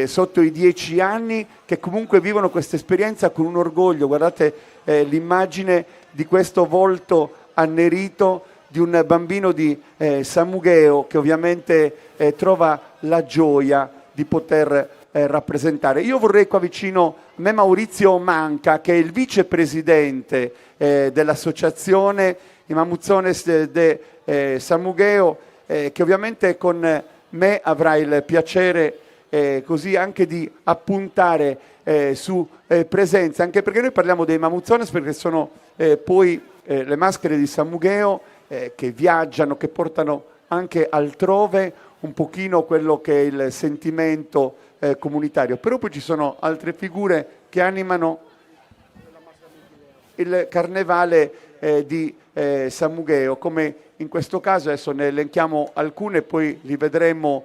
sotto i 10 anni che comunque vivono questa esperienza con un orgoglio. Guardate l'immagine di questo volto annerito di un bambino di Samugheo che ovviamente trova la gioia di poter rappresentare. Io vorrei qua vicino a me Maurizio Manca, che è il vicepresidente dell'associazione I Mamuzzones de Samugheo, che ovviamente con me avrà il piacere così anche di appuntare su presenza, anche perché noi parliamo dei Mamuzzones perché sono poi le maschere di Samugheo che viaggiano, che portano anche altrove un pochino quello che è il sentimento comunitario. Però poi ci sono altre figure che animano il carnevale di Samugheo, come in questo caso. Adesso ne elenchiamo alcune, poi li vedremo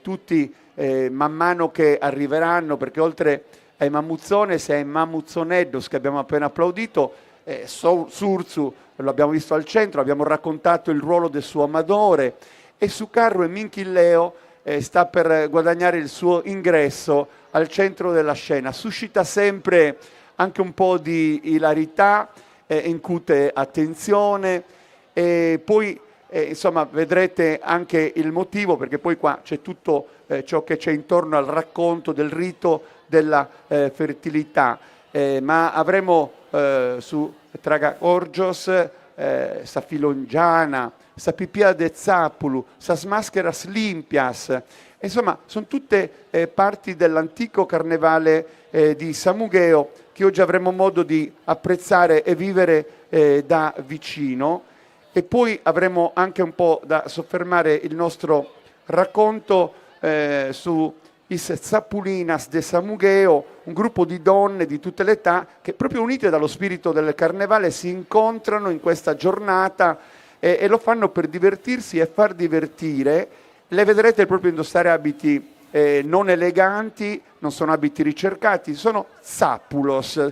tutti man mano che arriveranno, perché oltre ai Mamuzzones e ai Mamuzzoneddos che abbiamo appena applaudito, Surzu lo abbiamo visto al centro, abbiamo raccontato il ruolo del suo amadore, e Sukarro e Minchilleo sta per guadagnare il suo ingresso al centro della scena. Suscita sempre anche un po' di ilarità, incute attenzione, e poi insomma vedrete anche il motivo, perché poi qua c'è tutto ciò che c'è intorno al racconto del rito della fertilità, ma avremo su Traga Orgios, sa Filongiana, sa Pipia de Zapulu, sa Smaskeras Limpias. Insomma, sono tutte parti dell'antico carnevale di Samugheo che oggi avremo modo di apprezzare e vivere da vicino. E poi avremo anche un po' da soffermare il nostro racconto su Is Zapulinas de Samugheo, un gruppo di donne di tutte le età che, proprio unite dallo spirito del carnevale, si incontrano in questa giornata e lo fanno per divertirsi e far divertire. Le vedrete proprio indossare abiti non eleganti, non sono abiti ricercati, sono zapulos,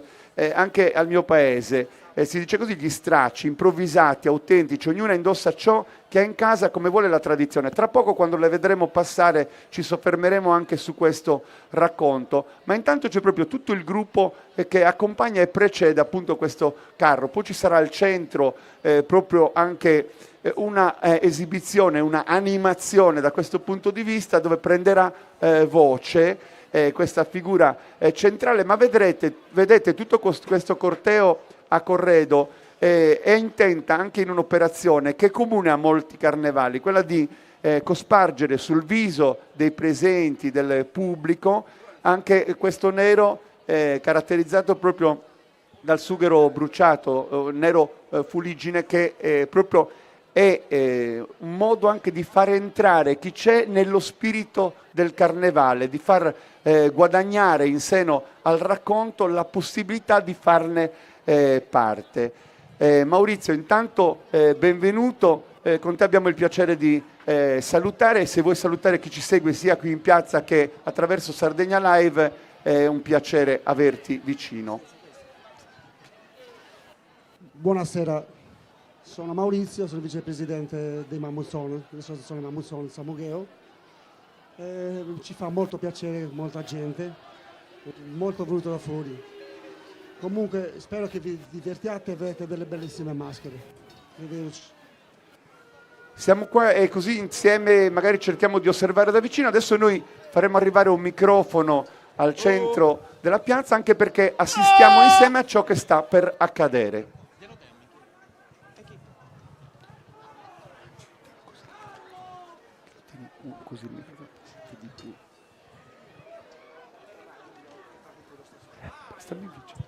anche al mio paese. Si dice così, gli stracci, improvvisati, autentici, ognuna indossa ciò che ha in casa come vuole la tradizione. Tra poco, quando le vedremo passare, ci soffermeremo anche su questo racconto, ma intanto c'è proprio tutto il gruppo che accompagna e precede appunto questo carro. Poi ci sarà al centro proprio anche una esibizione, una animazione da questo punto di vista, dove prenderà voce questa figura centrale, ma vedete tutto questo corteo a corredo è intenta anche in un'operazione che è comune a molti carnevali, quella di cospargere sul viso dei presenti, del pubblico, anche questo nero caratterizzato proprio dal sughero bruciato, nero fuliggine, che proprio è un modo anche di far entrare chi c'è nello spirito del carnevale, di far guadagnare in seno al racconto la possibilità di farne parte. Maurizio, intanto benvenuto, con te abbiamo il piacere di salutare, e se vuoi salutare chi ci segue sia qui in piazza che attraverso Sardegna Live, è un piacere averti vicino. Buonasera, sono Maurizio, sono vicepresidente dei Mamuzzones, dell'associazione Mamuzzones Samugheo. Ci fa molto piacere, molta gente. molto voluto da fuori. Comunque spero che vi divertiate e avrete delle bellissime maschere. Arrivederci. Siamo qua e così insieme magari cerchiamo di osservare da vicino. Adesso noi faremo arrivare un microfono al centro della piazza, anche perché assistiamo insieme a ciò che sta per accadere. Così il microfono di più. Stammi vicino.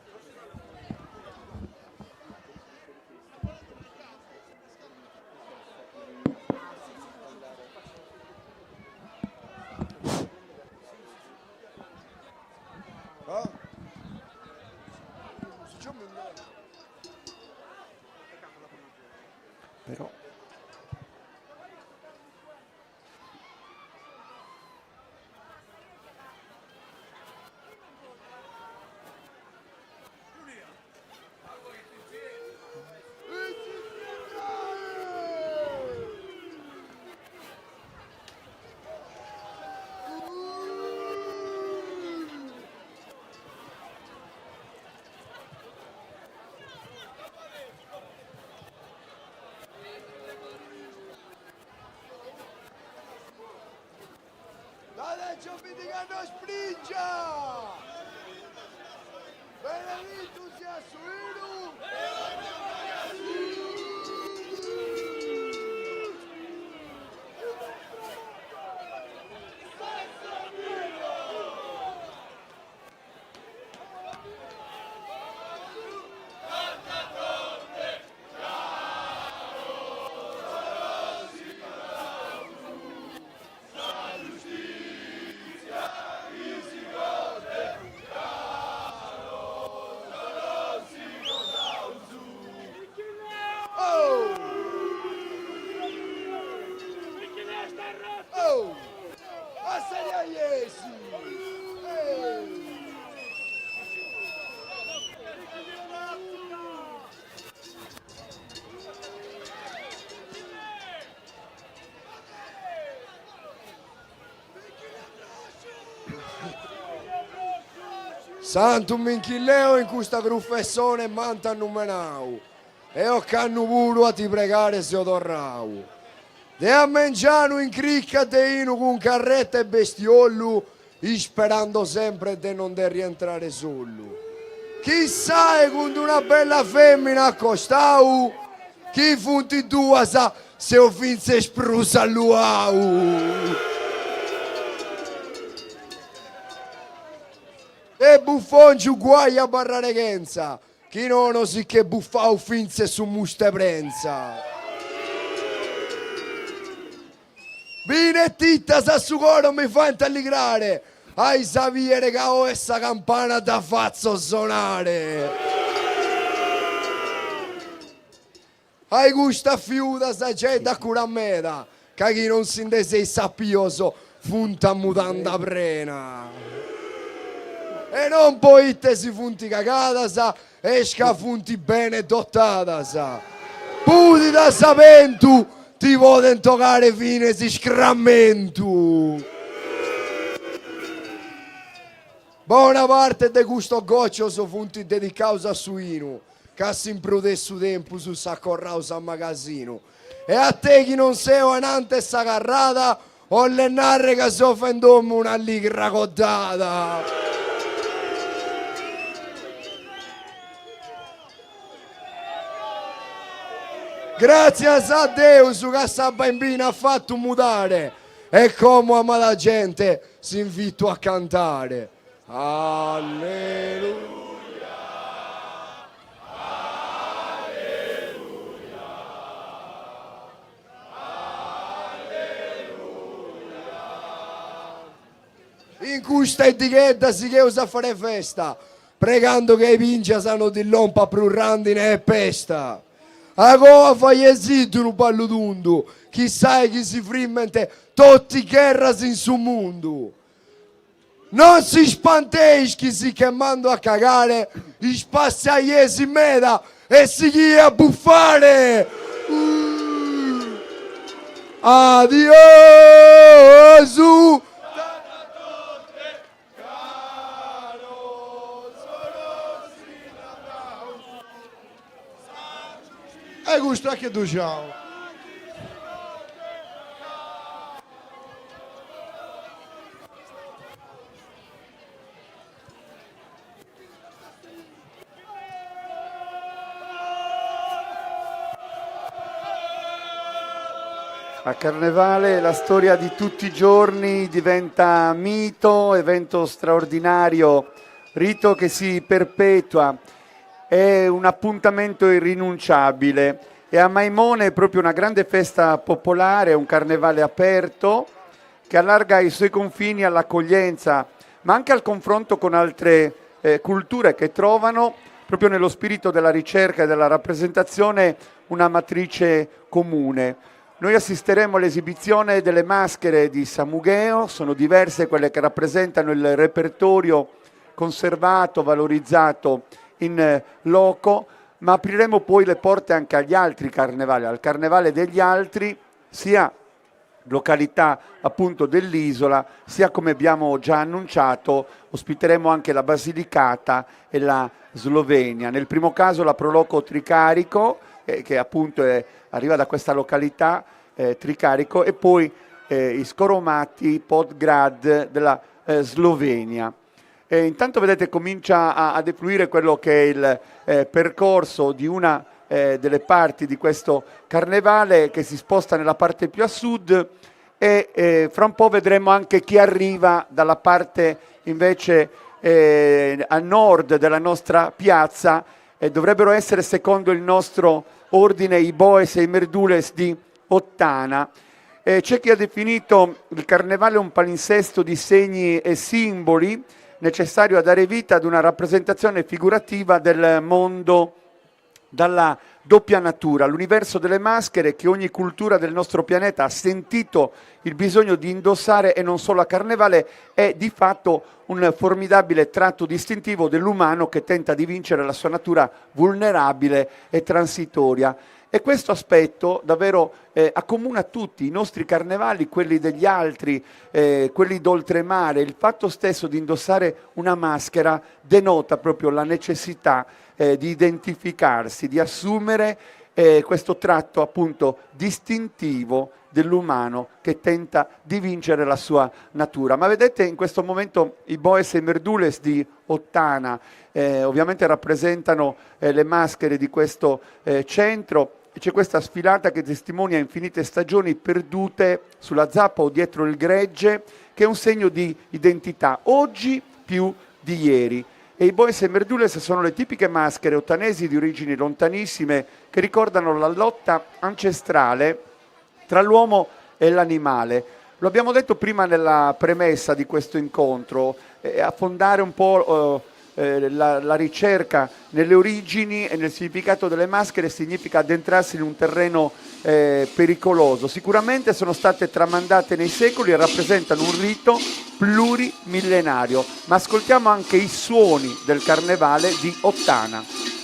Però Adesso mi dicono springia! Benedetto sia Suino! Oh! Passali a Iesi! Santo minchilleo in questa gruffessone manta numenau e ho cannu puro a ti pregare se odorrau. De a mangiano in cricca de inu con carretta e bestiollu, sperando sempre di non de rientrare solo. Chissà e con una bella femmina accostau, chi funti tua sa se o finse sprusa luau. E buffonci guai a barrareghenza, chi non si che buffau finse su muste prenza. Bine titta sa su coro mi fa intelligrare, ai saviere che ho essa campana da fazzo suonare. Ai gusta fiuda sa c'è da curameda, che chi non si indese sappioso funta mutanda prena. E non poi te si funti cagata sa, esca funti bene dottata sa. Puti da sapentu, ti vogliono toccare fine si scrammento. Buona parte di questo goccio sono funti dedicati a suino, che si imprude su tempo su saccorrao a magazzino. E a te chi non sei anante sta carrata, ho le narre che si offendono una ligra coddata. Grazie a Dio su che sta bambina ha fatto mutare e come ama la gente si invito a cantare. Alleluia. In questa etichetta si che usa fare festa, pregando che i pinci sanno di lompa prurrandine e pesta. Agora fai esito un ballo d'undo, chissà chi si frimmente tutti i guerras in su mondo. Non si spanteschi si chiamando a cagare, i spassi a iesi meda e si chi a buffare. Addio. Dai gusto anche tu, ciao. A Carnevale la storia di tutti i giorni diventa mito, evento straordinario, rito che si perpetua, è un appuntamento irrinunciabile e a Maimone è proprio una grande festa popolare, un carnevale aperto che allarga i suoi confini all'accoglienza, ma anche al confronto con altre culture che trovano proprio nello spirito della ricerca e della rappresentazione una matrice comune. Noi assisteremo all'esibizione delle maschere di Samugheo, sono diverse quelle che rappresentano il repertorio conservato, valorizzato in loco, ma apriremo poi le porte anche agli altri carnevali, al carnevale degli altri, sia località appunto dell'isola, sia come abbiamo già annunciato, ospiteremo anche la Basilicata e la Slovenia. Nel primo caso la Proloco Tricarico, che appunto arriva da questa località, Tricarico, e poi i Scoromati Podgrad della Slovenia. Intanto vedete comincia a defluire quello che è il percorso di una delle parti di questo carnevale che si sposta nella parte più a sud e fra un po' vedremo anche chi arriva dalla parte invece a nord della nostra piazza. Dovrebbero essere, secondo il nostro ordine, i Boes e i Merdules di Ottana. C'è chi ha definito il carnevale un palinsesto di segni e simboli necessario a dare vita ad una rappresentazione figurativa del mondo dalla doppia natura, l'universo delle maschere che ogni cultura del nostro pianeta ha sentito il bisogno di indossare, e non solo a carnevale, è di fatto un formidabile tratto distintivo dell'umano che tenta di vincere la sua natura vulnerabile e transitoria. E questo aspetto davvero accomuna tutti i nostri carnevali, quelli degli altri, quelli d'oltremare. Il fatto stesso di indossare una maschera denota proprio la necessità di identificarsi, di assumere questo tratto appunto distintivo dell'umano che tenta di vincere la sua natura. Ma vedete in questo momento i Boes e i Merdules di Ottana ovviamente rappresentano le maschere di questo centro. C'è questa sfilata che testimonia infinite stagioni perdute sulla zappa o dietro il gregge, che è un segno di identità, oggi più di ieri. E i Boes e Merdules sono le tipiche maschere ottanesi di origini lontanissime che ricordano la lotta ancestrale tra l'uomo e l'animale. Lo abbiamo detto prima nella premessa di questo incontro, affondare un po' la ricerca nelle origini e nel significato delle maschere significa addentrarsi in un terreno pericoloso. Sicuramente sono state tramandate nei secoli e rappresentano un rito plurimillenario, ma ascoltiamo anche i suoni del carnevale di Ottana.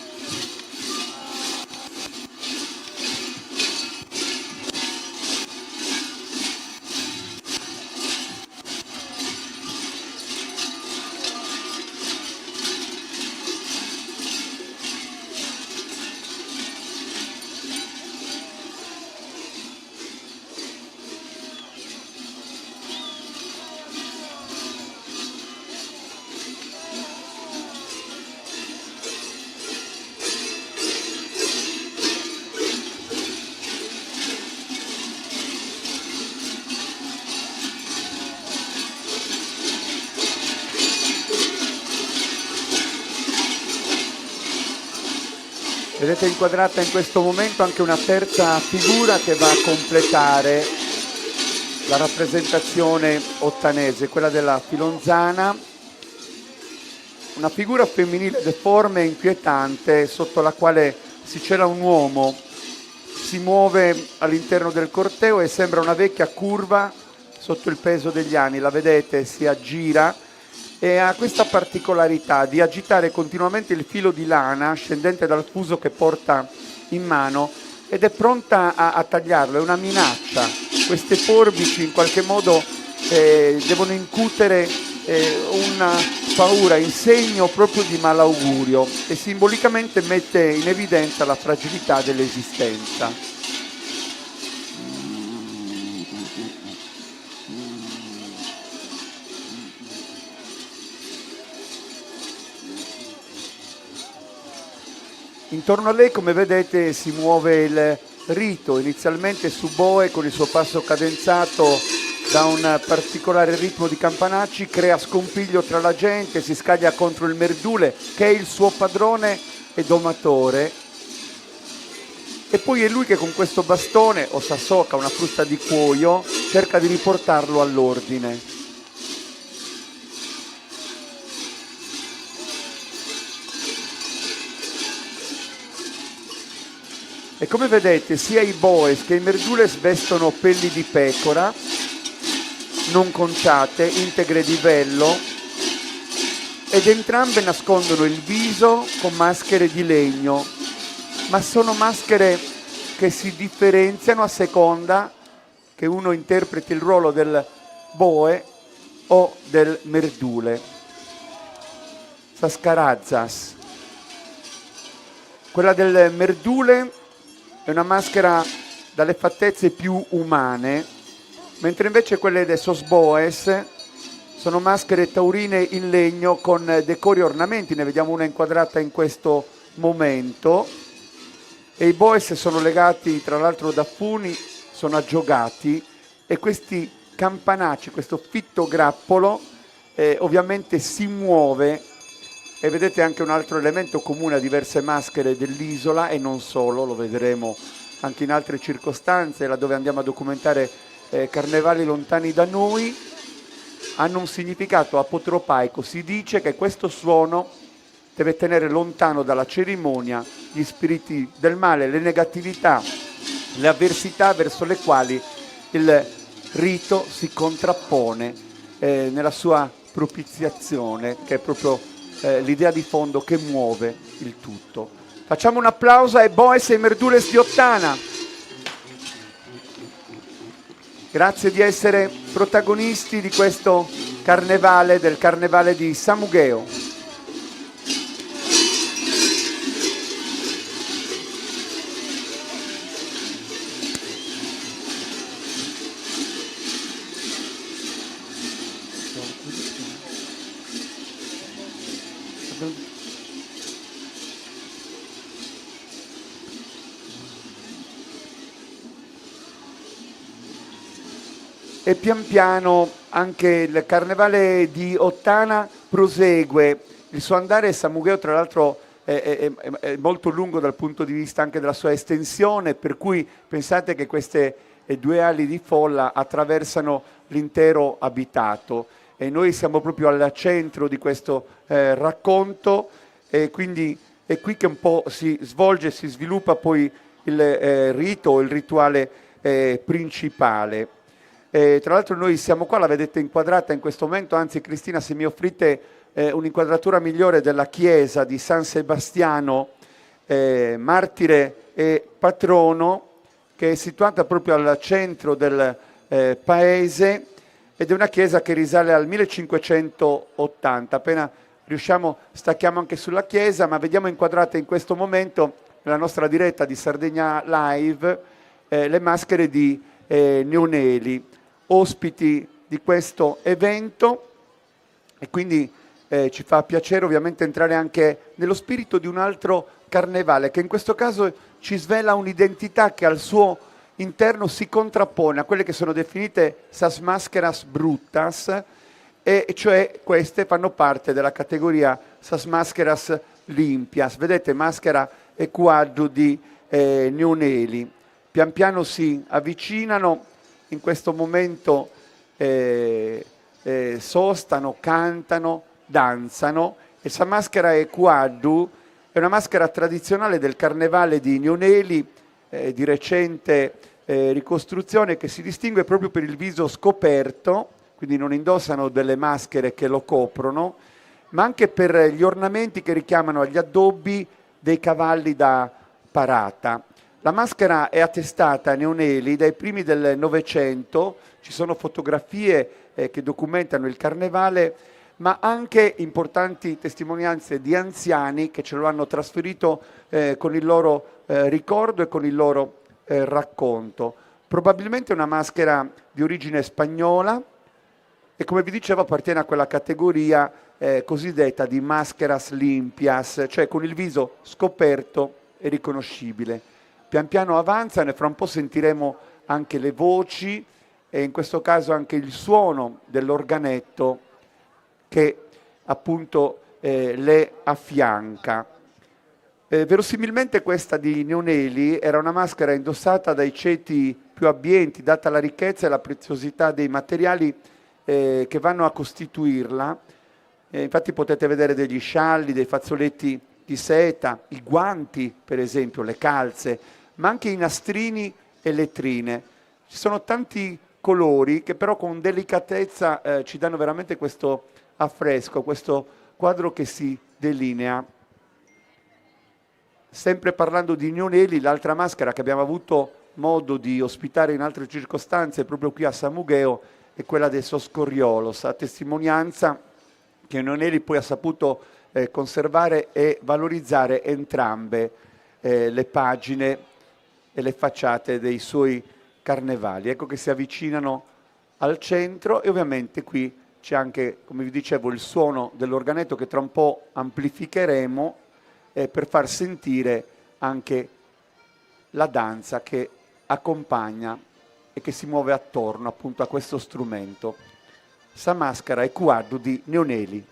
Vedete inquadrata in questo momento anche una terza figura che va a completare la rappresentazione ottanese, quella della Filonzana, una figura femminile deforme e inquietante sotto la quale si cela un uomo, si muove all'interno del corteo e sembra una vecchia curva sotto il peso degli anni, la vedete, si aggira e ha questa particolarità di agitare continuamente il filo di lana scendente dal fuso che porta in mano ed è pronta a tagliarlo, è una minaccia. Queste forbici in qualche modo devono incutere un paura in segno proprio di malaugurio e simbolicamente mette in evidenza la fragilità dell'esistenza. Intorno a lei, come vedete, si muove il rito, inizialmente su boe con il suo passo cadenzato da un particolare ritmo di campanacci, crea scompiglio tra la gente, si scaglia contro il merdule che è il suo padrone e domatore, e poi è lui che con questo bastone o sassoca, una frusta di cuoio, cerca di riportarlo all'ordine. E come vedete sia i boes che i merdules vestono pelli di pecora, non conciate, integre di vello, ed entrambe nascondono il viso con maschere di legno, ma sono maschere che si differenziano a seconda che uno interpreti il ruolo del boe o del merdule. Saskarazzas. Quella del merdule è una maschera dalle fattezze più umane, mentre invece quelle dei sosboes sono maschere taurine in legno con decori e ornamenti, ne vediamo una inquadrata in questo momento, e i boes sono legati tra l'altro da funi, sono aggiogati, e questi campanacci, questo fitto grappolo ovviamente si muove. E vedete anche un altro elemento comune a diverse maschere dell'isola, e non solo, lo vedremo anche in altre circostanze, laddove andiamo a documentare carnevali lontani da noi, hanno un significato apotropaico. Si dice che questo suono deve tenere lontano dalla cerimonia gli spiriti del male, le negatività, le avversità verso le quali il rito si contrappone nella sua propiziazione, che è proprio l'idea di fondo che muove il tutto. Facciamo un applauso ai boes e ai merdules di Ottana. Grazie di essere protagonisti di questo carnevale, del carnevale di Samugheo. E pian piano anche il carnevale di Ottana prosegue. Il suo andare, Samugheo tra l'altro è molto lungo dal punto di vista anche della sua estensione, per cui pensate che queste due ali di folla attraversano l'intero abitato, e noi siamo proprio al centro di questo racconto, e quindi è qui che un po' si svolge, si sviluppa poi il rito, il rituale principale. Tra l'altro noi siamo qua, la vedete inquadrata in questo momento, anzi Cristina, se mi offrite un'inquadratura migliore della chiesa di San Sebastiano, martire e patrono, che è situata proprio al centro del paese, ed è una chiesa che risale al 1580. Appena riusciamo stacchiamo anche sulla chiesa, ma vediamo inquadrate in questo momento nella nostra diretta di Sardegna Live le maschere di Neoneli, ospiti di questo evento, e quindi ci fa piacere ovviamente entrare anche nello spirito di un altro carnevale, che in questo caso ci svela un'identità che al suo interno si contrappone a quelle che sono definite sas mascaras bruttas, e cioè queste fanno parte della categoria sas mascaras limpias. Vedete, maschera e quadro di Neoneli. Pian piano si avvicinano, in questo momento sostano, cantano, danzano. E sa maschera e quadru è una maschera tradizionale del carnevale di Neoneli, di recente ricostruzione, che si distingue proprio per il viso scoperto, quindi non indossano delle maschere che lo coprono, ma anche per gli ornamenti che richiamano agli addobbi dei cavalli da parata. La maschera è attestata a Neoneli dai primi del Novecento, ci sono fotografie che documentano il carnevale, ma anche importanti testimonianze di anziani che ce lo hanno trasferito con il loro ricordo e con il loro racconto. Probabilmente una maschera di origine spagnola e, come vi dicevo, appartiene a quella categoria cosiddetta di mascaras limpias, cioè con il viso scoperto e riconoscibile. Pian piano avanzano e fra un po' sentiremo anche le voci e in questo caso anche il suono dell'organetto che appunto le affianca. Verosimilmente questa di Nioneli era una maschera indossata dai ceti più abbienti, data la ricchezza e la preziosità dei materiali che vanno a costituirla. Infatti potete vedere degli scialli, dei fazzoletti di seta, i guanti per esempio, le calze, ma anche i nastrini e le trine. Ci sono tanti colori che però con delicatezza ci danno veramente questo affresco, questo quadro che si delinea. Sempre parlando di Nioneli, l'altra maschera che abbiamo avuto modo di ospitare in altre circostanze proprio qui a Samugheo è quella del Soscorriolos, a testimonianza che Nioneli poi ha saputo conservare e valorizzare entrambe le pagine e le facciate dei suoi carnevali. Ecco che si avvicinano al centro e ovviamente qui c'è anche, come vi dicevo, il suono dell'organetto che tra un po' amplificheremo per far sentire anche la danza che accompagna e che si muove attorno appunto a questo strumento. Sa maschera e cuadro di Nioneli.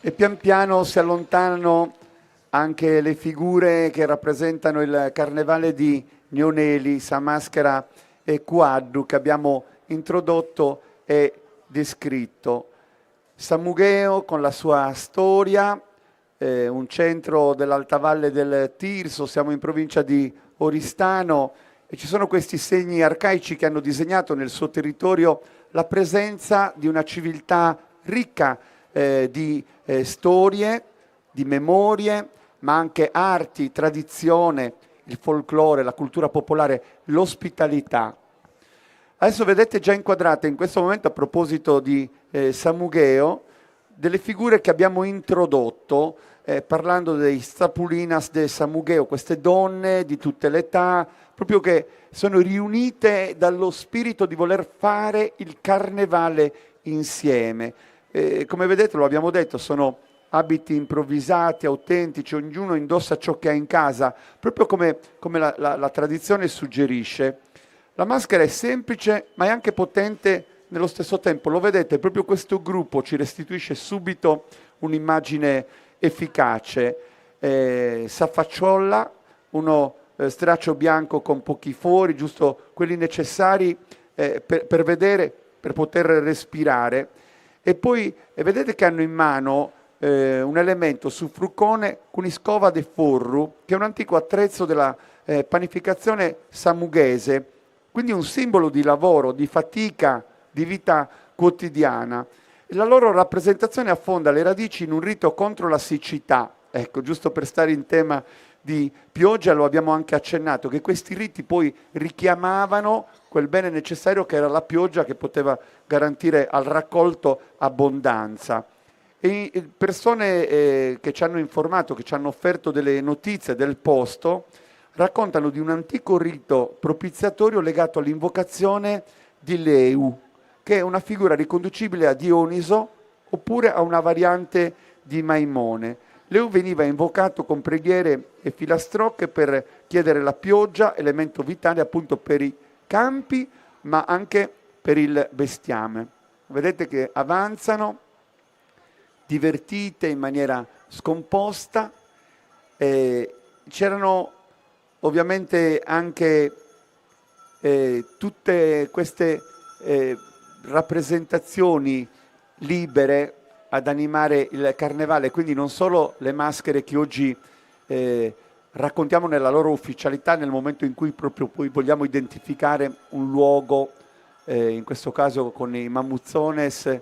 E pian piano si allontanano anche le figure che rappresentano il carnevale di Nioneli, sa maschera e quadru che abbiamo introdotto e descritto. Samugheo con la sua storia, un centro dell'Alta Valle del Tirso, siamo in provincia di Oristano e ci sono questi segni arcaici che hanno disegnato nel suo territorio la presenza di una civiltà ricca di storie, di memorie, ma anche arti, tradizione, il folklore, la cultura popolare, l'ospitalità. Adesso vedete già inquadrate in questo momento, a proposito di Samugheo, delle figure che abbiamo introdotto parlando dei Stapulinas de Samugheo, queste donne di tutte le età, proprio che sono riunite dallo spirito di voler fare il carnevale insieme. come vedete, lo abbiamo detto, sono abiti improvvisati, autentici, ognuno indossa ciò che ha in casa, proprio come la tradizione suggerisce. La maschera è semplice ma è anche potente nello stesso tempo. Lo vedete, proprio questo gruppo ci restituisce subito un'immagine efficace. S'affacciolla uno straccio bianco con pochi fori, giusto quelli necessari per vedere, per poter respirare. E poi vedete che hanno in mano un elemento su fruccone con iscova de forru, che è un antico attrezzo della panificazione samughese, quindi un simbolo di lavoro, di fatica, di vita quotidiana. La loro rappresentazione affonda le radici in un rito contro la siccità. Ecco, giusto per stare in tema di pioggia, lo abbiamo anche accennato, che questi riti poi richiamavano quel bene necessario che era la pioggia, che poteva garantire al raccolto abbondanza. E persone che ci hanno informato, che ci hanno offerto delle notizie del posto, raccontano di un antico rito propiziatorio legato all'invocazione di Leu, che è una figura riconducibile a Dioniso oppure a una variante di Maimone. Leu veniva invocato con preghiere e filastrocche per chiedere la pioggia, elemento vitale appunto per i campi, ma anche per il bestiame. Vedete che avanzano, divertite in maniera scomposta. C'erano ovviamente anche tutte queste rappresentazioni libere ad animare il carnevale, quindi non solo le maschere che oggi raccontiamo nella loro ufficialità nel momento in cui proprio poi vogliamo identificare un luogo, in questo caso con i mamuzzones,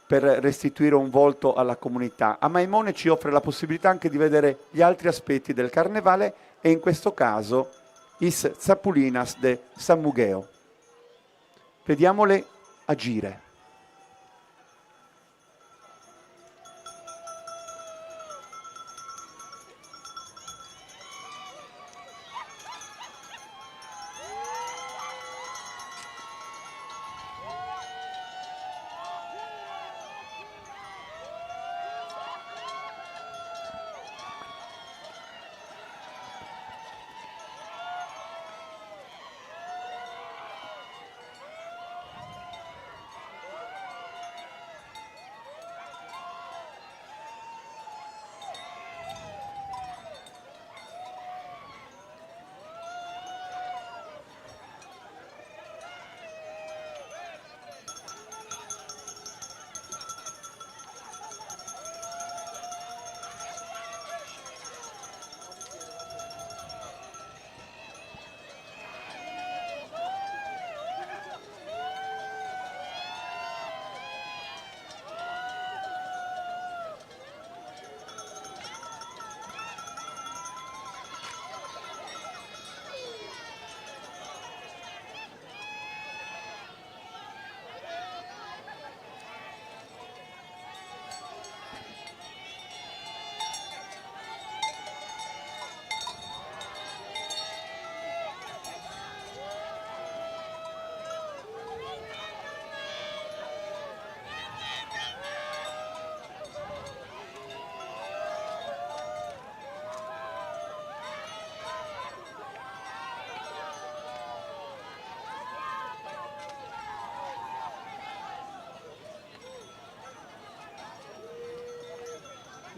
per restituire un volto alla comunità. A Maimone ci offre la possibilità anche di vedere gli altri aspetti del carnevale e in questo caso is Tsapulinas de Samugheo. Vediamole agire.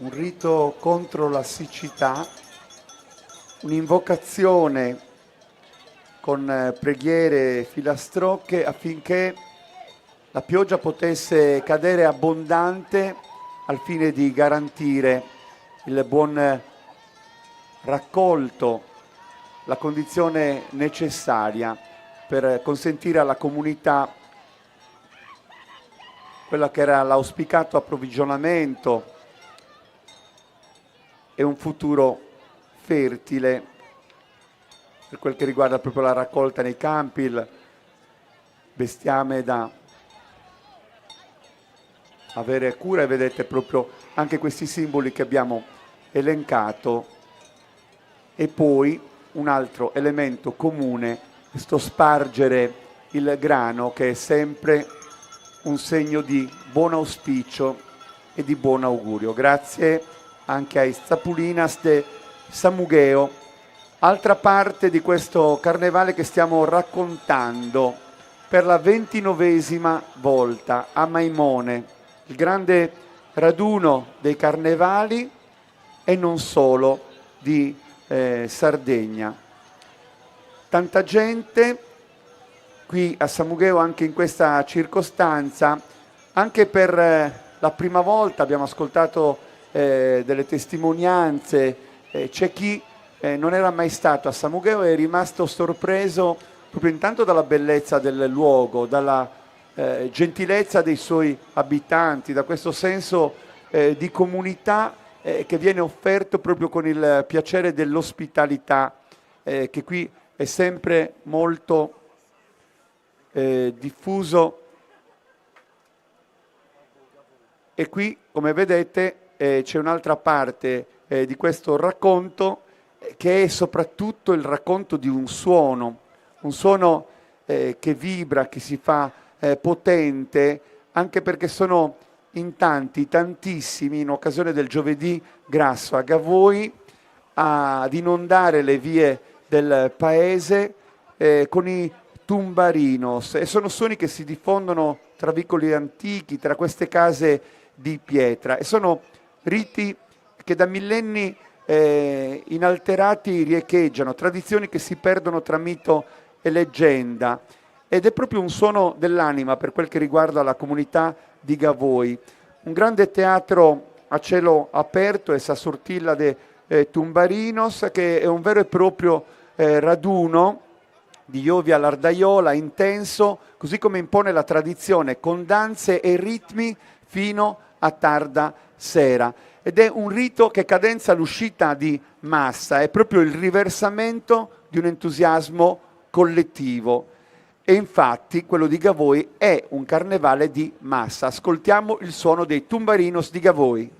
Un rito contro la siccità, un'invocazione con preghiere e filastrocche affinché la pioggia potesse cadere abbondante al fine di garantire il buon raccolto, la condizione necessaria per consentire alla comunità quella che era l'auspicato approvvigionamento e un futuro fertile per quel che riguarda proprio la raccolta nei campi, il bestiame da avere cura, e vedete proprio anche questi simboli che abbiamo elencato. E poi un altro elemento comune, questo spargere il grano, che è sempre un segno di buon auspicio e di buon augurio. Grazie anche ai Tsapulinas de Samugheo, altra parte di questo carnevale che stiamo raccontando per la 29esima volta a Maimone, il grande raduno dei carnevali e non solo di Sardegna. Tanta gente qui a Samugheo anche in questa circostanza, anche per la prima volta abbiamo ascoltato delle testimonianze, c'è chi non era mai stato a Samugheo e è rimasto sorpreso proprio intanto dalla bellezza del luogo, dalla gentilezza dei suoi abitanti, da questo senso di comunità che viene offerto proprio con il piacere dell'ospitalità, che qui è sempre molto diffuso. E qui, come vedete, c'è un'altra parte di questo racconto che è soprattutto il racconto di un suono che vibra, che si fa potente, anche perché sono in tanti, tantissimi, in occasione del giovedì grasso a Gavoi, ad inondare le vie del paese con i tumbarinos, e sono suoni che si diffondono tra vicoli antichi, tra queste case di pietra, e sono riti che da millenni inalterati riecheggiano, tradizioni che si perdono tra mito e leggenda, ed è proprio un suono dell'anima per quel che riguarda la comunità di Gavoi. Un grande teatro a cielo aperto, essa Sortilla de Tumbarinos, che è un vero e proprio raduno di Iovi all'Ardaiola, intenso, così come impone la tradizione, con danze e ritmi fino a tarda sera. Ed è un rito che cadenza l'uscita di massa, è proprio il riversamento di un entusiasmo collettivo. E infatti quello di Gavoi è un carnevale di massa. Ascoltiamo il suono dei tumbarinos di Gavoi.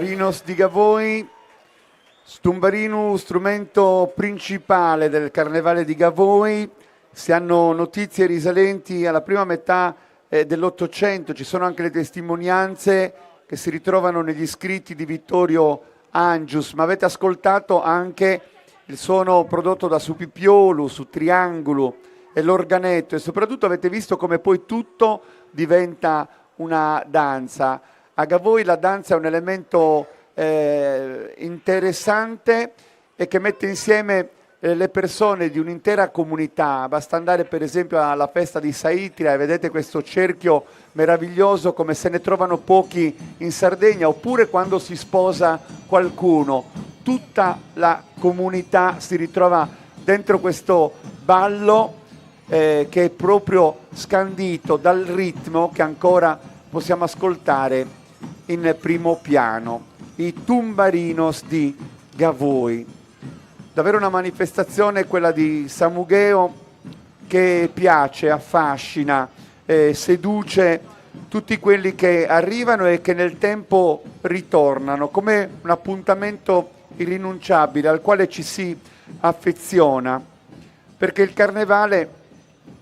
Tumbarinos di Gavoi, Stumbarino, strumento principale del Carnevale di Gavoi. Si hanno notizie risalenti alla prima metà dell'Ottocento, ci sono anche le testimonianze che si ritrovano negli scritti di Vittorio Angius, ma avete ascoltato anche il suono prodotto da Su Pipiolu, Su Triangolo e l'organetto, e soprattutto avete visto come poi tutto diventa una danza. A Gavoi la danza è un elemento interessante e che mette insieme le persone di un'intera comunità. Basta andare per esempio alla festa di Saitria e vedete questo cerchio meraviglioso, come se ne trovano pochi in Sardegna, oppure quando si sposa qualcuno, tutta la comunità si ritrova dentro questo ballo che è proprio scandito dal ritmo che ancora possiamo ascoltare in primo piano, i Tumbarinos di Gavoi. Davvero una manifestazione quella di Samugheo che piace, affascina, seduce tutti quelli che arrivano e che nel tempo ritornano, come un appuntamento irrinunciabile al quale ci si affeziona, perché il Carnevale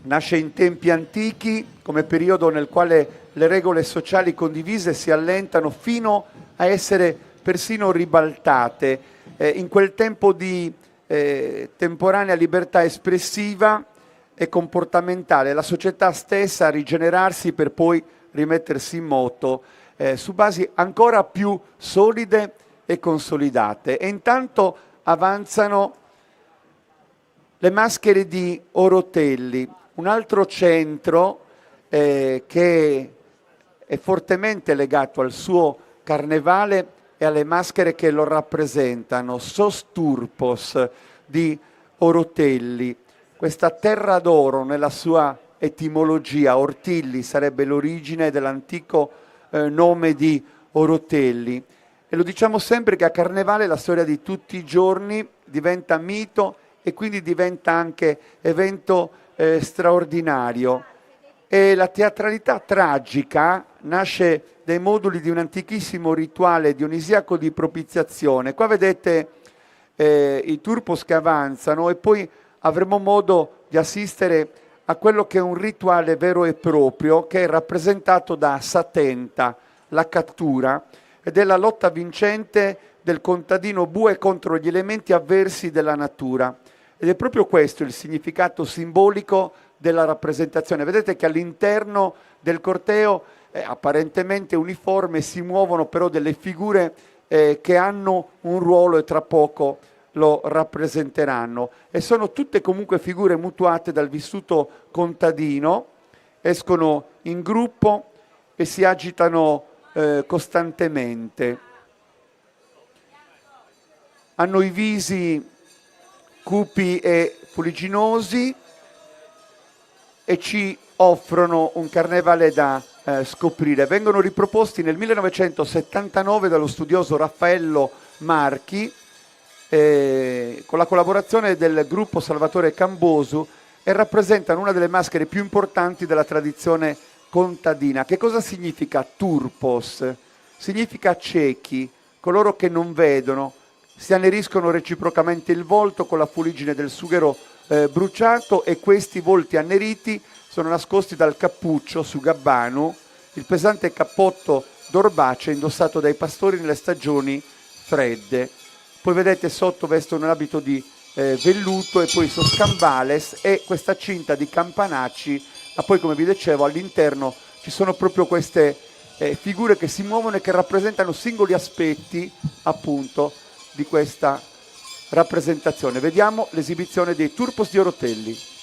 nasce in tempi antichi come periodo nel quale le regole sociali condivise si allentano fino a essere persino ribaltate. In quel tempo di temporanea libertà espressiva e comportamentale, la società stessa a rigenerarsi per poi rimettersi in moto su basi ancora più solide e consolidate. E intanto avanzano le maschere di Orotelli, un altro centro che è fortemente legato al suo carnevale e alle maschere che lo rappresentano, Sos Turpos di Orotelli. Questa terra d'oro nella sua etimologia, Ortilli sarebbe l'origine dell'antico nome di Orotelli. E lo diciamo sempre che a Carnevale la storia di tutti i giorni diventa mito e quindi diventa anche evento straordinario. E la teatralità tragica nasce dai moduli di un antichissimo rituale dionisiaco di propiziazione. Qua vedete i turpos che avanzano e poi avremo modo di assistere a quello che è un rituale vero e proprio che è rappresentato da Satenta, la cattura, ed è la lotta vincente del contadino bue contro gli elementi avversi della natura. Ed è proprio questo il significato simbolico della rappresentazione. Vedete che all'interno del corteo apparentemente uniforme si muovono però delle figure che hanno un ruolo e tra poco lo rappresenteranno, e sono tutte comunque figure mutuate dal vissuto contadino, escono in gruppo e si agitano costantemente. Hanno i visi cupi e fuligginosi e ci offrono un carnevale da scoprire. Vengono riproposti nel 1979 dallo studioso Raffaello Marchi con la collaborazione del gruppo Salvatore Cambosu, e rappresentano una delle maschere più importanti della tradizione contadina. Che cosa significa turpos? Significa ciechi, coloro che non vedono, si anneriscono reciprocamente il volto con la fuliggine del sughero bruciato, e questi volti anneriti sono nascosti dal cappuccio su gabbanu, il pesante cappotto d'orbace indossato dai pastori nelle stagioni fredde. Poi vedete sotto vestono un abito di velluto e poi scambales e questa cinta di campanacci, ma poi, come vi dicevo, all'interno ci sono proprio queste figure che si muovono e che rappresentano singoli aspetti appunto di questa rappresentazione. Vediamo l'esibizione dei Turpos di Orotelli.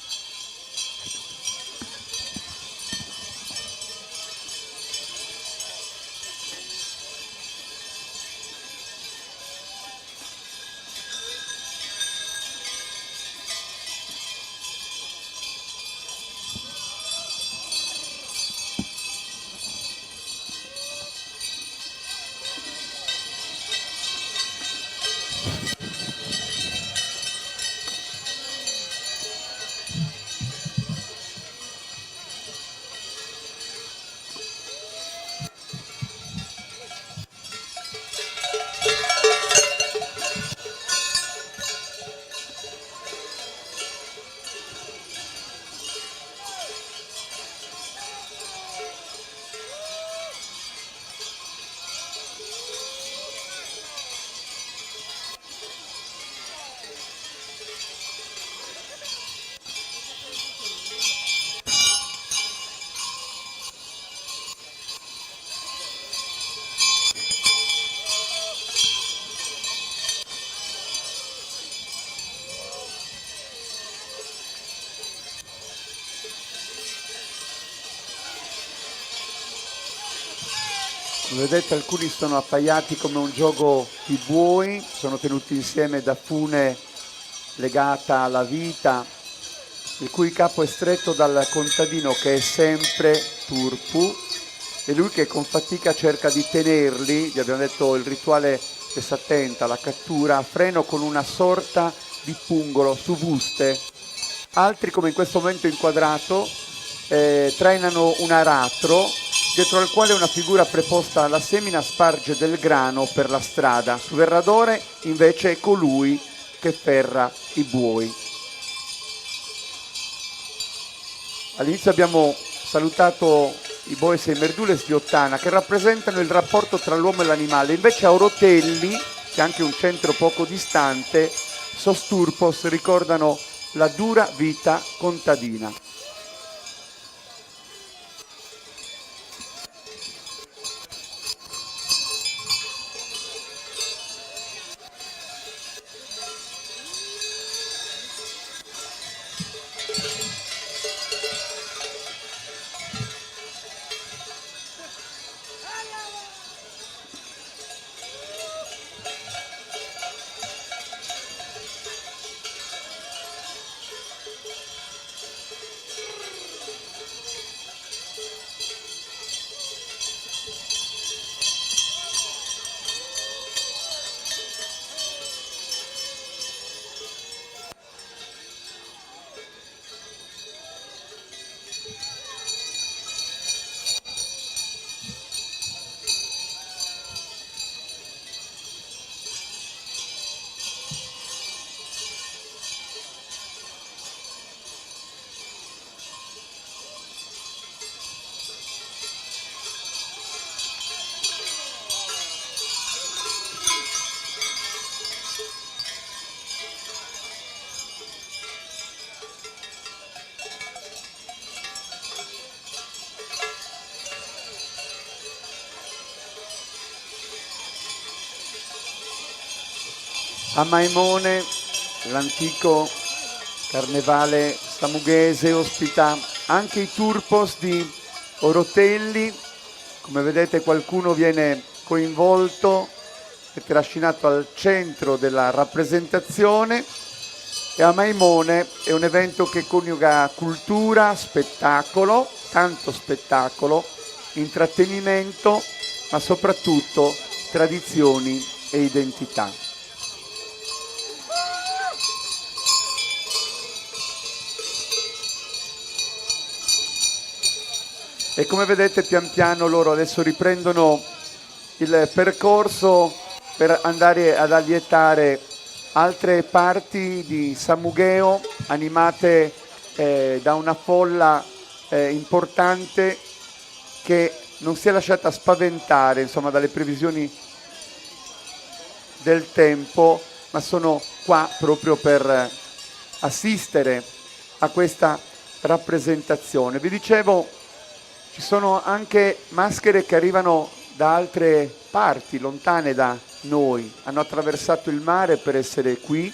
Vedete, alcuni sono appaiati come un gioco di buoi, sono tenuti insieme da fune legata alla vita, il cui capo è stretto dal contadino che è sempre Turpu, e lui che con fatica cerca di tenerli. Vi abbiamo detto il rituale che si attenta alla cattura a freno con una sorta di pungolo su buste. Altri, come in questo momento inquadrato, trainano un aratro dietro al quale una figura preposta alla semina sparge del grano per la strada. Su Verradore invece è colui che ferra i buoi. All'inizio abbiamo salutato i Boes e i Merdules di Ottana, che rappresentano il rapporto tra l'uomo e l'animale. Invece a Orotelli, che è anche un centro poco distante, Sosturpos ricordano la dura vita contadina. A Maimone, l'antico carnevale samughese, ospita anche i Turpos di Orotelli. Come vedete, qualcuno viene coinvolto e trascinato al centro della rappresentazione. E a Maimone è un evento che coniuga cultura, spettacolo, tanto spettacolo, intrattenimento, ma soprattutto tradizioni e identità. E come vedete, pian piano loro adesso riprendono il percorso per andare ad allietare altre parti di Samugheo, animate da una folla importante che non si è lasciata spaventare, insomma, dalle previsioni del tempo, ma sono qua proprio per assistere a questa rappresentazione. Vi dicevo, ci sono anche maschere che arrivano da altre parti, lontane da noi, hanno attraversato il mare per essere qui,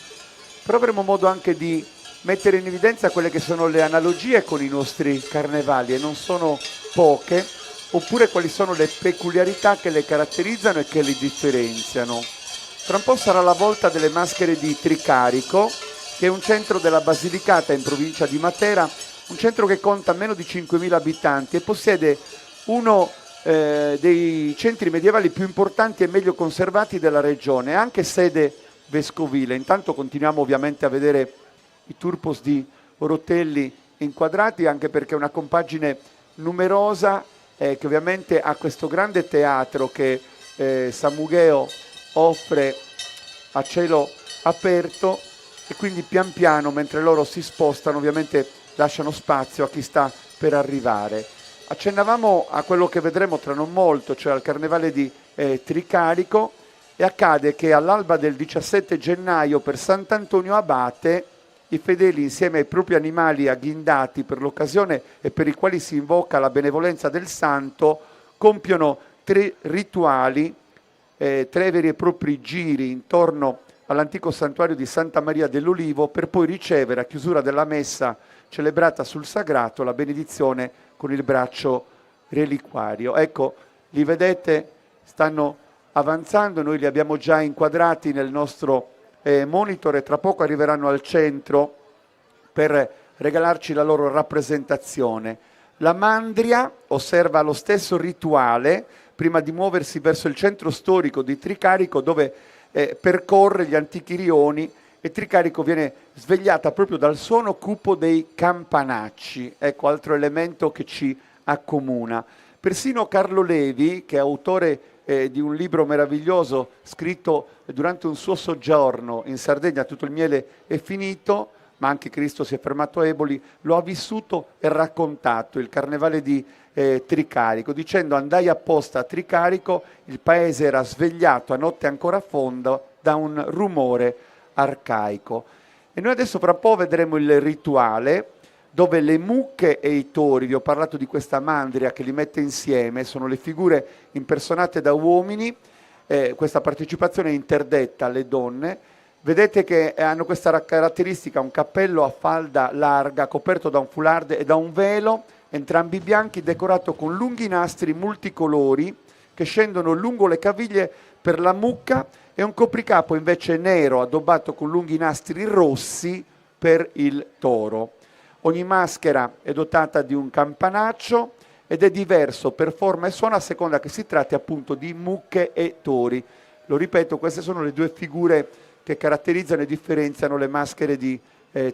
però avremo modo anche di mettere in evidenza quelle che sono le analogie con i nostri carnevali, e non sono poche, oppure quali sono le peculiarità che le caratterizzano e che li differenziano. Tra un po' sarà la volta delle maschere di Tricarico, che è un centro della Basilicata in provincia di Matera, un centro che conta meno di 5.000 abitanti e possiede uno dei centri medievali più importanti e meglio conservati della regione, anche sede vescovile. Intanto continuiamo ovviamente a vedere i Turpos di Orotelli inquadrati, anche perché è una compagine numerosa che ovviamente ha questo grande teatro che Samugheo offre a cielo aperto, e quindi pian piano, mentre loro si spostano, ovviamente lasciano spazio a chi sta per arrivare. Accennavamo a quello che vedremo tra non molto, cioè al carnevale di Tricarico, e accade che all'alba del 17 gennaio per Sant'Antonio Abate i fedeli, insieme ai propri animali agghindati per l'occasione e per i quali si invoca la benevolenza del santo, compiono 3 rituali, 3 veri e propri giri intorno all'antico santuario di Santa Maria dell'Olivo, per poi ricevere a chiusura della messa celebrata sul sagrato la benedizione con il braccio reliquario. Ecco, li vedete stanno avanzando, noi li abbiamo già inquadrati nel nostro monitor e tra poco arriveranno al centro per regalarci la loro rappresentazione. La mandria osserva lo stesso rituale prima di muoversi verso il centro storico di Tricarico, dove percorre gli antichi rioni, e Tricarico viene svegliata proprio dal suono cupo dei campanacci. Ecco, altro elemento che ci accomuna. Persino Carlo Levi, che è autore di un libro meraviglioso scritto durante un suo soggiorno in Sardegna, Tutto il miele è finito, ma anche Cristo si è fermato a Eboli, lo ha vissuto e raccontato, il carnevale di Tricarico, dicendo: andai apposta a Tricarico, il paese era svegliato a notte ancora fonda da un rumore arcaico. E noi adesso fra un po' vedremo il rituale dove le mucche e i tori, vi ho parlato di questa mandria che li mette insieme, sono le figure impersonate da uomini, questa partecipazione è interdetta alle donne. Vedete che hanno questa caratteristica, un cappello a falda larga coperto da un foulard e da un velo, entrambi bianchi, decorato con lunghi nastri multicolori che scendono lungo le caviglie per la mucca, e un copricapo invece nero addobbato con lunghi nastri rossi per il toro. Ogni maschera è dotata di un campanaccio ed è diverso per forma e suono a seconda che si tratti appunto di mucche e tori. Lo ripeto, queste sono le due figure che caratterizzano e differenziano le maschere di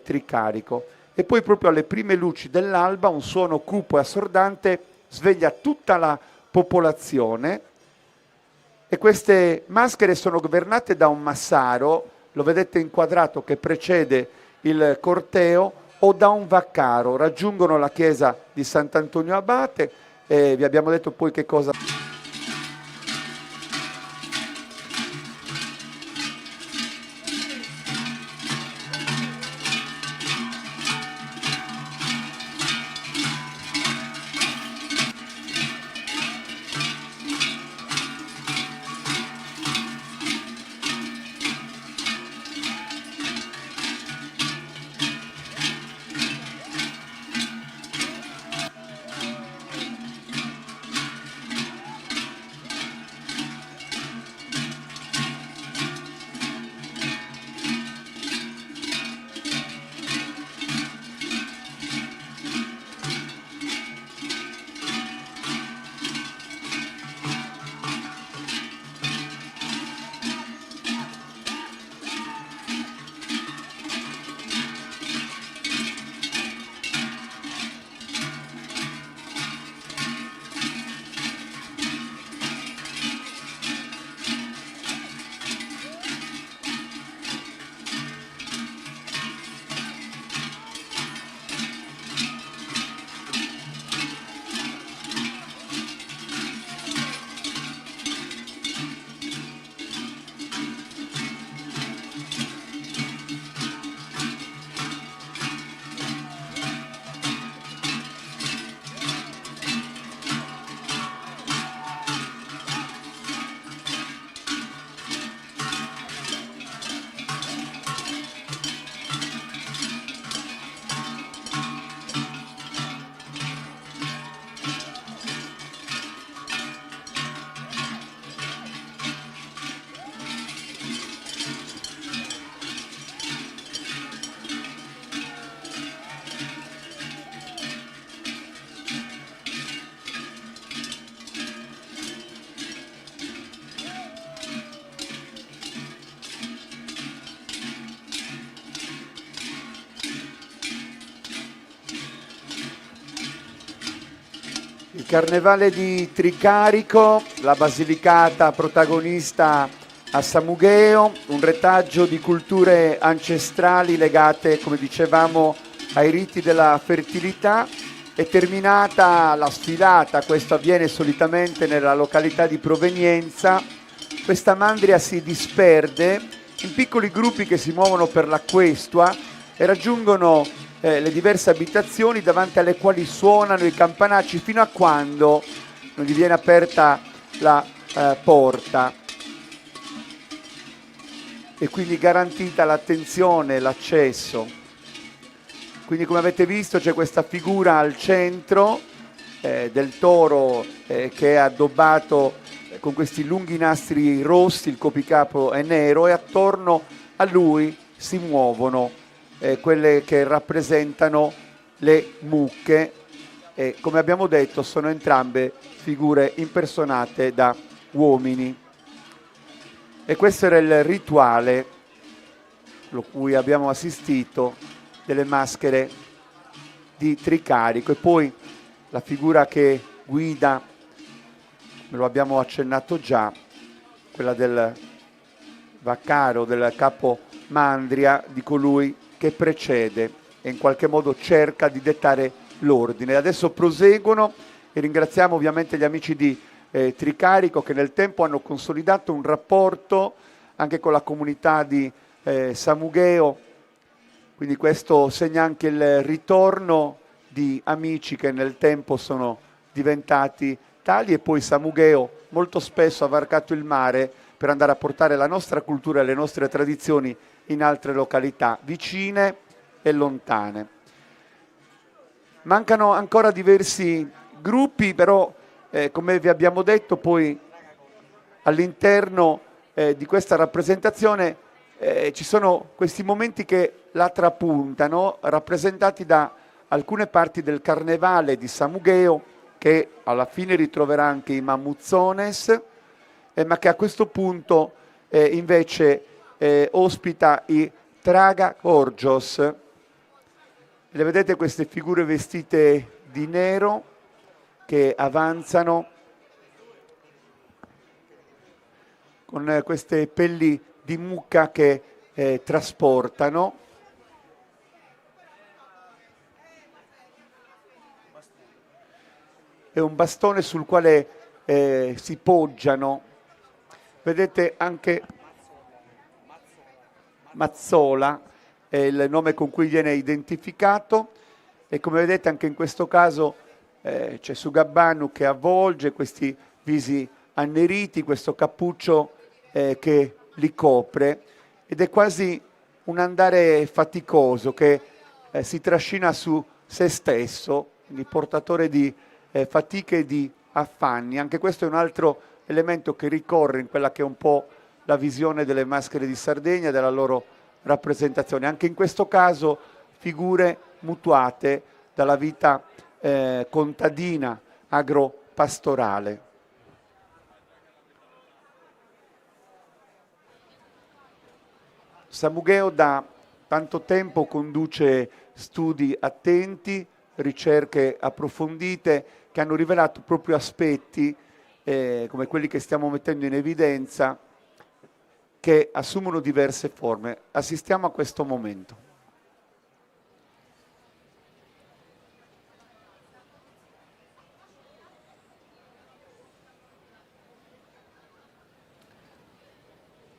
Tricarico. E poi proprio alle prime luci dell'alba un suono cupo e assordante sveglia tutta la popolazione, e queste maschere sono governate da un massaro, lo vedete inquadrato, che precede il corteo, o da un vaccaro. Raggiungono la chiesa di Sant'Antonio Abate e vi abbiamo detto poi che cosa... Il Carnevale di Tricarico, la Basilicata protagonista a Samugheo, un retaggio di culture ancestrali legate, come dicevamo, ai riti della fertilità. È terminata la sfilata, questo avviene solitamente nella località di provenienza. Questa mandria si disperde in piccoli gruppi che si muovono per la questua e raggiungono le diverse abitazioni davanti alle quali suonano i campanacci fino a quando non gli viene aperta la porta, e quindi garantita l'attenzione, l'accesso. Quindi, come avete visto, c'è questa figura al centro del toro che è addobbato con questi lunghi nastri rossi, il copricapo è nero e attorno a lui si muovono quelle che rappresentano le mucche e, come abbiamo detto, sono entrambe figure impersonate da uomini. E questo era il rituale a cui abbiamo assistito delle maschere di Tricarico. E poi la figura che guida, me lo abbiamo accennato già, quella del Vaccaro, del capo Mandria, di colui che precede e in qualche modo cerca di dettare l'ordine. Adesso proseguono e ringraziamo ovviamente gli amici di Tricarico che nel tempo hanno consolidato un rapporto anche con la comunità di Samugheo, quindi questo segna anche il ritorno di amici che nel tempo sono diventati tali, e poi Samugheo molto spesso ha varcato il mare per andare a portare la nostra cultura e le nostre tradizioni in altre località vicine e lontane. Mancano ancora diversi gruppi, però come vi abbiamo detto, poi all'interno di questa rappresentazione ci sono questi momenti che la trapuntano, rappresentati da alcune parti del carnevale di Samugheo, che alla fine ritroverà anche i Mamuzzones, ma che a questo punto invece ospita i Traga Corgios. Le vedete queste figure vestite di nero che avanzano con queste pelli di mucca che trasportano. È un bastone sul quale si poggiano. Vedete anche Mazzola è il nome con cui viene identificato, e come vedete anche in questo caso c'è Sugabbanu che avvolge questi visi anneriti, questo cappuccio che li copre, ed è quasi un andare faticoso che si trascina su se stesso, quindi portatore di fatiche e di affanni. Anche questo è un altro elemento che ricorre in quella che è un po' la visione delle maschere di Sardegna, della loro rappresentazione. Anche in questo caso figure mutuate dalla vita contadina, agropastorale. Samugheo da tanto tempo conduce studi attenti, ricerche approfondite che hanno rivelato proprio aspetti come quelli che stiamo mettendo in evidenza, che assumono diverse forme. Assistiamo a questo momento.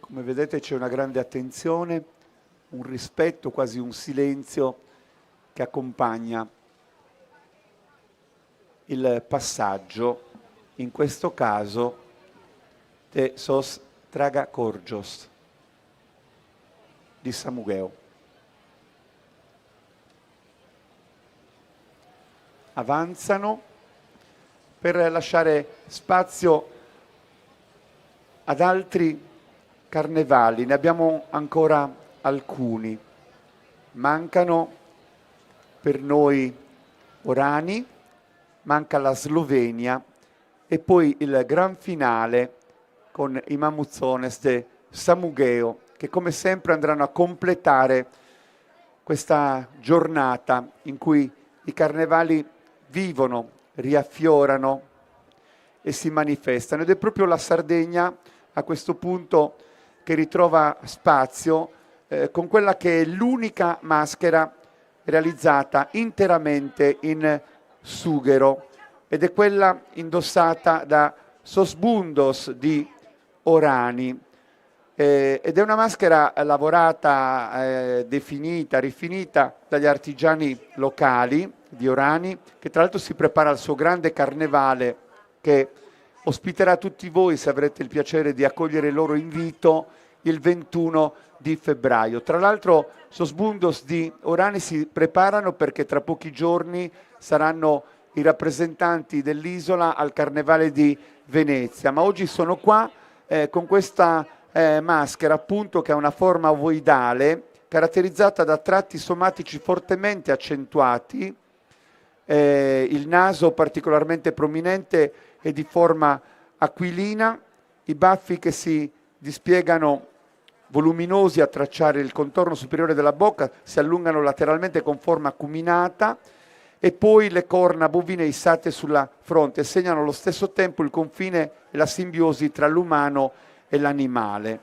Come vedete c'è una grande attenzione, un rispetto, quasi un silenzio che accompagna il passaggio, in questo caso de sos Traga Corgios di Samugheo. Avanzano per lasciare spazio ad altri carnevali, ne abbiamo ancora alcuni. Mancano per noi Orani, manca la Slovenia e poi il gran finale con i Mamuzzones de Samugheo, che come sempre andranno a completare questa giornata in cui i carnevali vivono, riaffiorano e si manifestano. Ed è proprio la Sardegna a questo punto che ritrova spazio con quella che è l'unica maschera realizzata interamente in sughero, ed è quella indossata da Sosbundos di Orani, ed è una maschera lavorata, definita, rifinita dagli artigiani locali di Orani, che tra l'altro si prepara al suo grande carnevale che ospiterà tutti voi, se avrete il piacere di accogliere il loro invito, il 21 di febbraio. Tra l'altro Sosbundos di Orani si preparano perché tra pochi giorni saranno i rappresentanti dell'isola al Carnevale di Venezia, ma oggi sono qua con questa maschera appunto che ha una forma ovoidale caratterizzata da tratti somatici fortemente accentuati, il naso particolarmente prominente e di forma aquilina, i baffi che si dispiegano voluminosi a tracciare il contorno superiore della bocca, si allungano lateralmente con forma acuminata, e poi le corna bovine issate sulla fronte segnano allo stesso tempo il confine e la simbiosi tra l'umano e l'animale.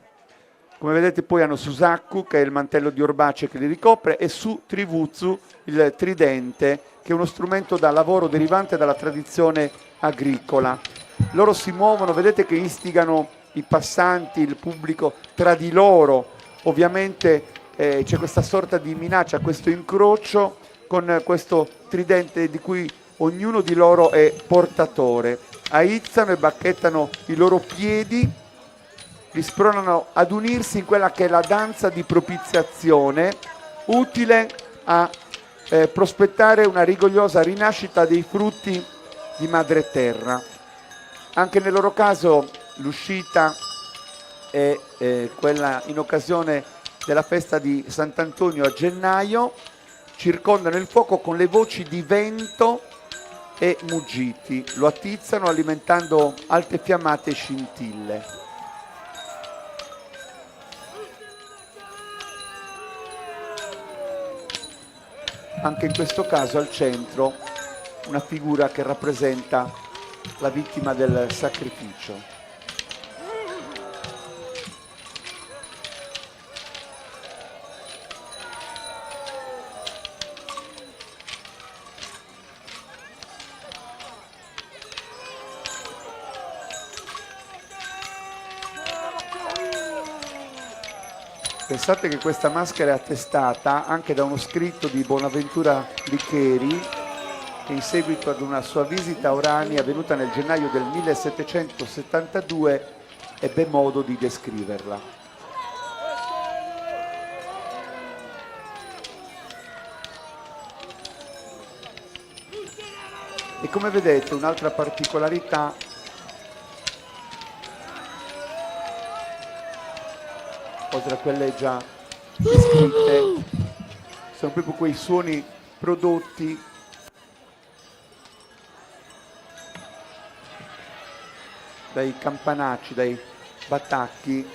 Come vedete poi hanno Susaku, che è il mantello di orbace che li ricopre, e Su Trivuzzu, il tridente, che è uno strumento da lavoro derivante dalla tradizione agricola. Loro si muovono, vedete che istigano i passanti, il pubblico tra di loro. Ovviamente c'è questa sorta di minaccia, questo incrocio con questo tridente di cui ognuno di loro è portatore. Aizzano e bacchettano i loro piedi, li spronano ad unirsi in quella che è la danza di propiziazione, utile a prospettare una rigogliosa rinascita dei frutti di madre terra. Anche nel loro caso l'uscita è quella in occasione della festa di Sant'Antonio a gennaio. Circondano il fuoco con le voci di vento e muggiti, lo attizzano alimentando alte fiammate e scintille. Anche in questo caso al centro una figura che rappresenta la vittima del sacrificio. Pensate che questa maschera è attestata anche da uno scritto di Bonaventura Licheri, che in seguito ad una sua visita a Orani avvenuta nel gennaio del 1772 ebbe modo di descriverla. E come vedete un'altra particolarità oltre a quelle già descritte, sono proprio quei suoni prodotti dai campanacci, dai battacchi,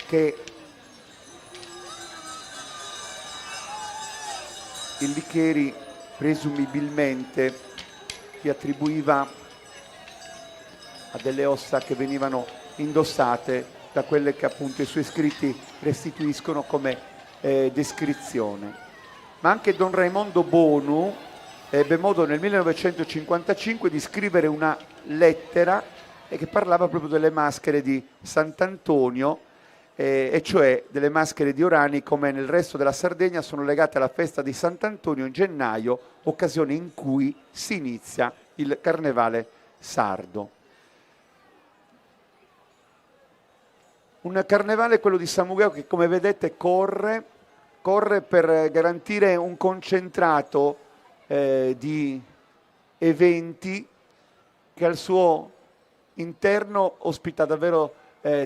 che il Licheri presumibilmente gli attribuiva a delle ossa che venivano indossate da quelle che appunto i suoi scritti restituiscono come descrizione. Ma anche Don Raimondo Bonu ebbe modo nel 1955 di scrivere una lettera che parlava proprio delle maschere di Sant'Antonio, e cioè delle maschere di Orani, come nel resto della Sardegna sono legate alla festa di Sant'Antonio in gennaio, occasione in cui si inizia il carnevale sardo. Un carnevale, quello di Samugheo, che come vedete corre per garantire un concentrato di eventi che al suo interno ospita davvero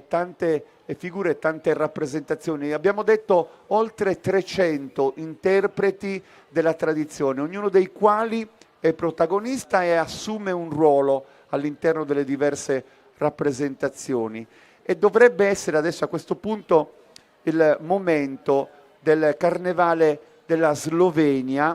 tante figure e tante rappresentazioni. Abbiamo detto oltre 300 interpreti della tradizione, ognuno dei quali è protagonista e assume un ruolo all'interno delle diverse rappresentazioni. E dovrebbe essere adesso a questo punto il momento del Carnevale della Slovenia,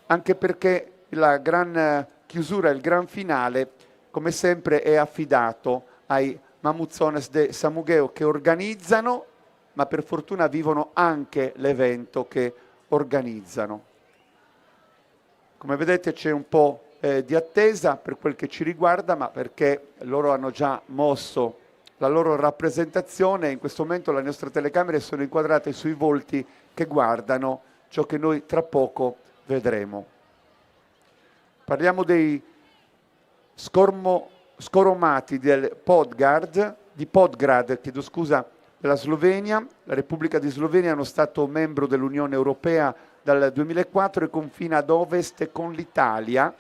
anche perché la gran chiusura, il gran finale, come sempre è affidato ai Mamuzzones de Samugheo, che organizzano, ma per fortuna vivono anche l'evento che organizzano. Come vedete c'è un po' di attesa per quel che ci riguarda, ma perché loro hanno già mosso la loro rappresentazione. In questo momento le nostre telecamere sono inquadrate sui volti che guardano ciò che noi tra poco vedremo. Parliamo dei scoromati del Podgrad, chiedo scusa, della Slovenia. La Repubblica di Slovenia è uno Stato membro dell'Unione Europea dal 2004 e confina ad ovest con l'Italia.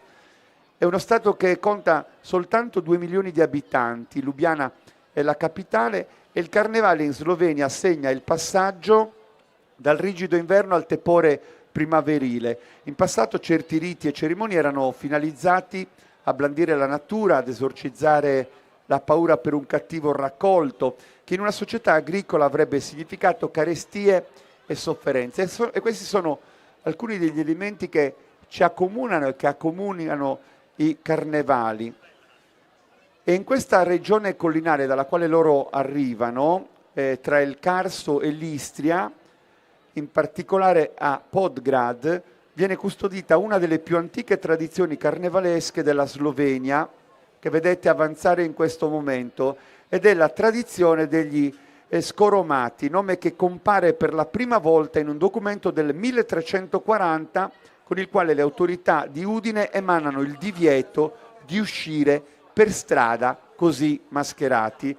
È uno Stato che conta soltanto 2 milioni di abitanti, Lubiana è la capitale, e il Carnevale in Slovenia segna il passaggio dal rigido inverno al tepore primaverile. In passato certi riti e cerimonie erano finalizzati a blandire la natura, ad esorcizzare la paura per un cattivo raccolto, che in una società agricola avrebbe significato carestie e sofferenze. E questi sono alcuni degli elementi che ci accomunano e che accomunano i carnevali. E in questa regione collinare dalla quale loro arrivano, tra il Carso e l'Istria, in particolare a Podgrad, viene custodita una delle più antiche tradizioni carnevalesche della Slovenia, che vedete avanzare in questo momento, ed è la tradizione degli scoromati, nome che compare per la prima volta in un documento del 1340 con il quale le autorità di Udine emanano il divieto di uscire per strada così mascherati.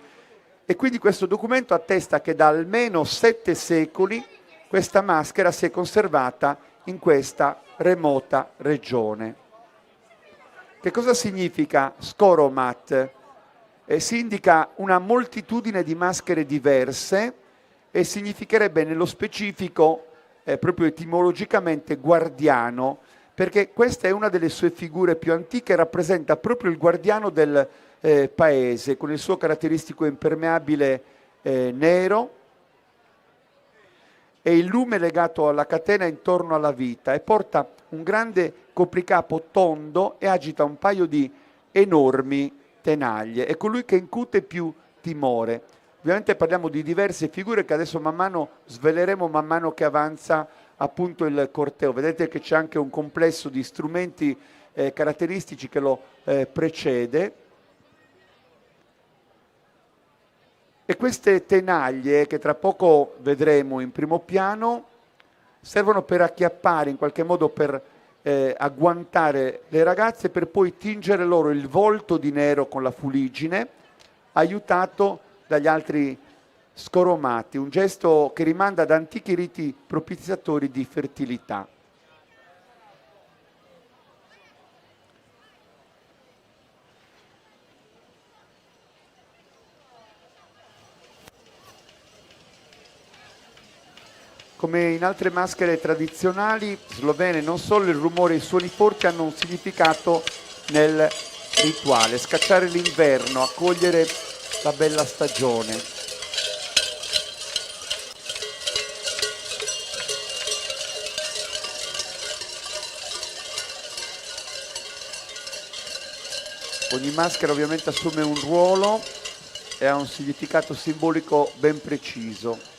E quindi questo documento attesta che da almeno 7 secoli questa maschera si è conservata in questa remota regione. Che cosa significa skoromat? Si indica una moltitudine di maschere diverse e significherebbe nello specifico, proprio etimologicamente, guardiano, perché questa è una delle sue figure più antiche, rappresenta proprio il guardiano del paese, con il suo caratteristico impermeabile nero e il lume legato alla catena intorno alla vita, e porta un grande copricapo tondo e agita un paio di enormi tenaglie. È colui che incute più timore. Ovviamente parliamo di diverse figure che adesso man mano sveleremo man mano che avanza appunto il corteo. Vedete che c'è anche un complesso di strumenti caratteristici che lo precede. E queste tenaglie, che tra poco vedremo in primo piano, servono per acchiappare, in qualche modo per agguantare le ragazze, per poi tingere loro il volto di nero con la fuliggine, aiutato dagli altri scoromati, un gesto che rimanda ad antichi riti propiziatori di fertilità. Come in altre maschere tradizionali slovene, non solo il rumore e i suoni forti hanno un significato nel rituale: scacciare l'inverno, accogliere la bella stagione. Ogni maschera ovviamente assume un ruolo e ha un significato simbolico ben preciso.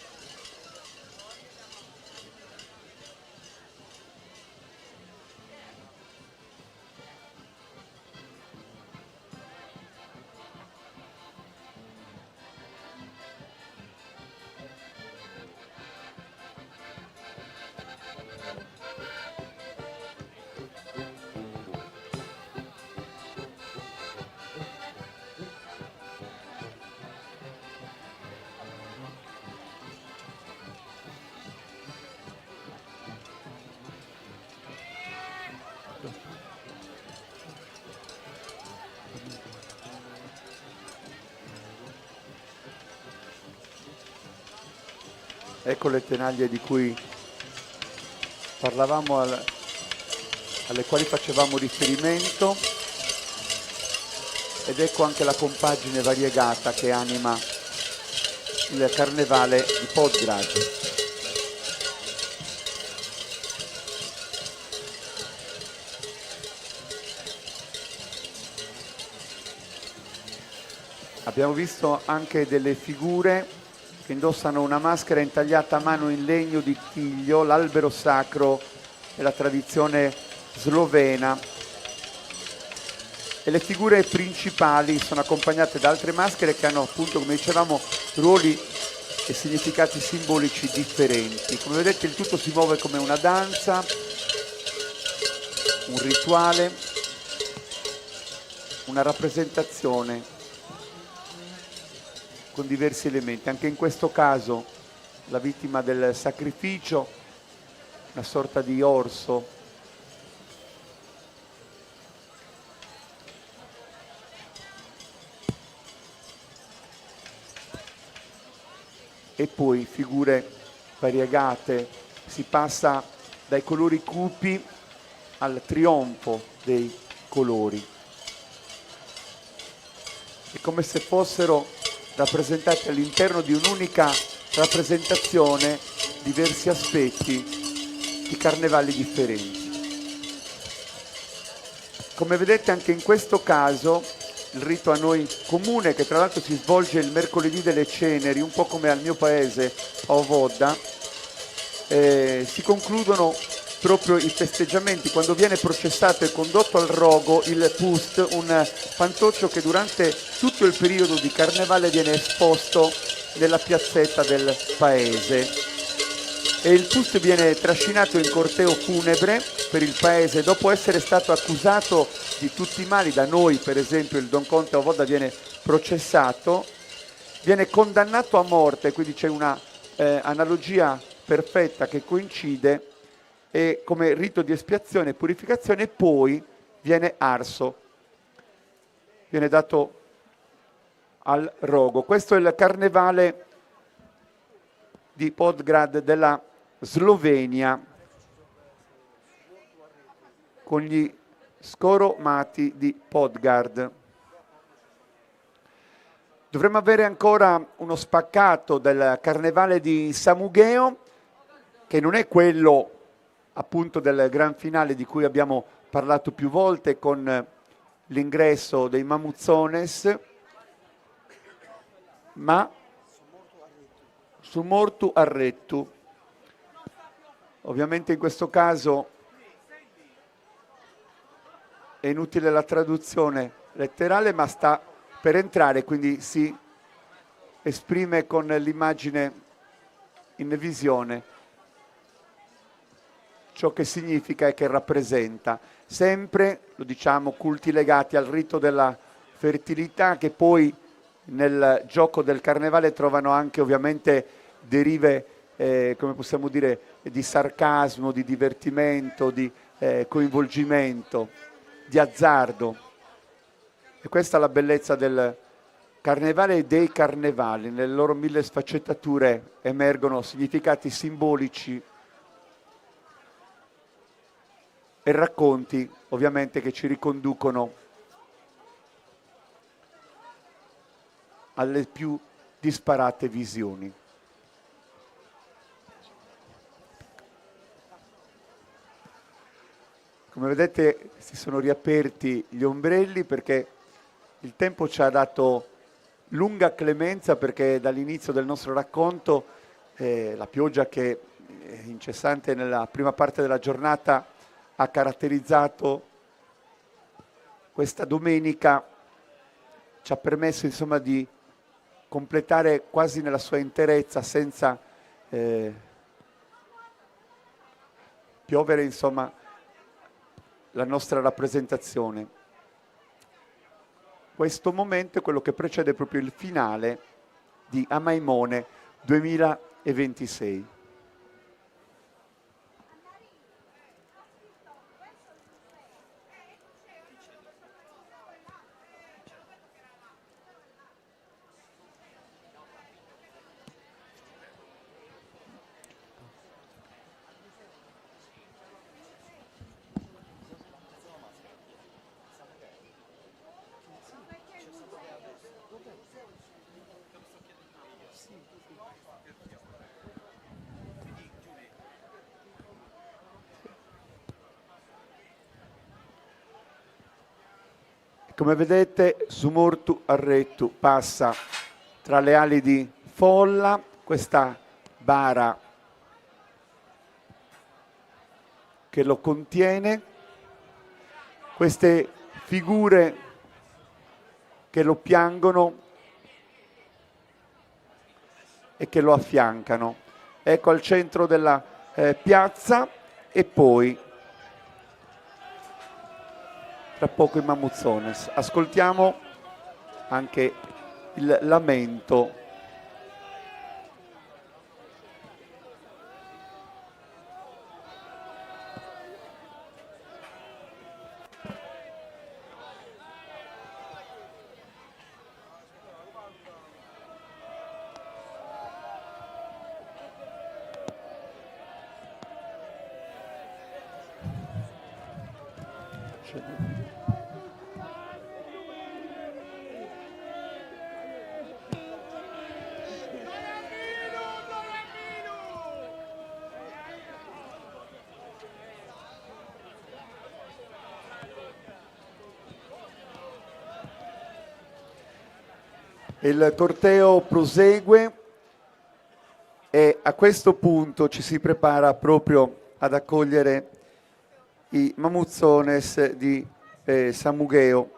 Ecco le tenaglie di cui parlavamo, alle quali facevamo riferimento, ed ecco anche la compagine variegata che anima il carnevale di Podgrad. Abbiamo visto anche delle figure che indossano una maschera intagliata a mano in legno di tiglio, l'albero sacro e la tradizione slovena. E le figure principali sono accompagnate da altre maschere che hanno appunto, come dicevamo, ruoli e significati simbolici differenti. Come vedete il tutto si muove come una danza, un rituale, una rappresentazione con diversi elementi. Anche in questo caso la vittima del sacrificio una sorta di orso. E poi figure variegate, si passa dai colori cupi al trionfo dei colori. È come se fossero rappresentati all'interno di un'unica rappresentazione diversi aspetti di carnevali differenti. Come vedete anche in questo caso il rito a noi comune, che tra l'altro si svolge il mercoledì delle ceneri, un po' come al mio paese, a Ovodda, si concludono proprio i festeggiamenti quando viene processato e condotto al rogo il pust, un fantoccio che durante tutto il periodo di carnevale viene esposto nella piazzetta del paese. E il pust viene trascinato in corteo funebre per il paese dopo essere stato accusato di tutti i mali. Da noi, per esempio, il Don Conte a Ovodda viene processato, viene condannato a morte, quindi c'è una analogia perfetta che coincide, e come rito di espiazione e purificazione, e poi viene arso, viene dato al rogo. Questo è il carnevale di Podgrad della Slovenia, con gli scoromati di Podgard. Dovremmo avere ancora uno spaccato del carnevale di Samugheo, che non è quello appunto del gran finale di cui abbiamo parlato più volte, con l'ingresso dei Mamuzzones, ma su Mortu Arrettu. Ovviamente in questo caso è inutile la traduzione letterale, ma sta per entrare, quindi si esprime con l'immagine in visione ciò che significa e che rappresenta. Sempre, lo diciamo, culti legati al rito della fertilità, che poi nel gioco del carnevale trovano anche ovviamente derive, come possiamo dire, di sarcasmo, di divertimento, di coinvolgimento, di azzardo. E questa è la bellezza del carnevale e dei carnevali. Nelle loro mille sfaccettature emergono significati simbolici e racconti, ovviamente, che ci riconducono alle più disparate visioni. Come vedete si sono riaperti gli ombrelli, perché il tempo ci ha dato lunga clemenza, perché dall'inizio del nostro racconto la pioggia che incessante nella prima parte della giornata ha caratterizzato questa domenica ci ha permesso insomma di completare quasi nella sua interezza, senza piovere, insomma, la nostra rappresentazione. Questo momento è quello che precede proprio il finale di Amaimone 2026. Come vedete, su Mortu Arrettu passa tra le ali di folla questa bara che lo contiene, queste figure che lo piangono e che lo affiancano. Ecco al centro della piazza, e poi tra poco i Mamuzzones. Ascoltiamo anche il lamento Il corteo prosegue e a questo punto ci si prepara proprio ad accogliere i Mamuzzones di Samugheo.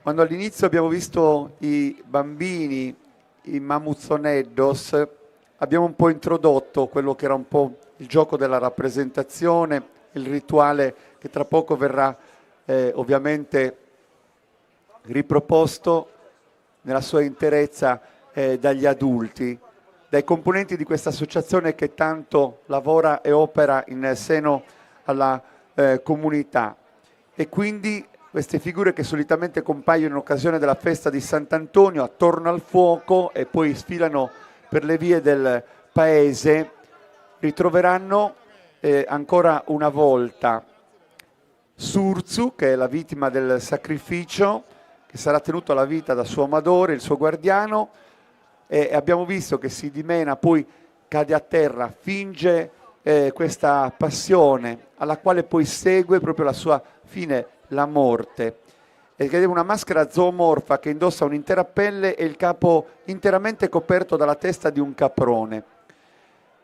Quando all'inizio abbiamo visto i bambini, i Mamuzzoneddos, abbiamo un po' introdotto quello che era un po' il gioco della rappresentazione, il rituale che tra poco verrà ovviamente riproposto nella sua interezza dagli adulti, dai componenti di questa associazione che tanto lavora e opera in seno alla comunità. E quindi queste figure che solitamente compaiono in occasione della festa di Sant'Antonio attorno al fuoco e poi sfilano per le vie del paese, ritroveranno ancora una volta Surzu, che è la vittima del sacrificio, che sarà tenuto alla vita da suo amadore, il suo guardiano, e abbiamo visto che si dimena, poi cade a terra, finge questa passione, alla quale poi segue proprio la sua fine, la morte. E che è una maschera zoomorfa che indossa un'intera pelle e il capo interamente coperto dalla testa di un caprone.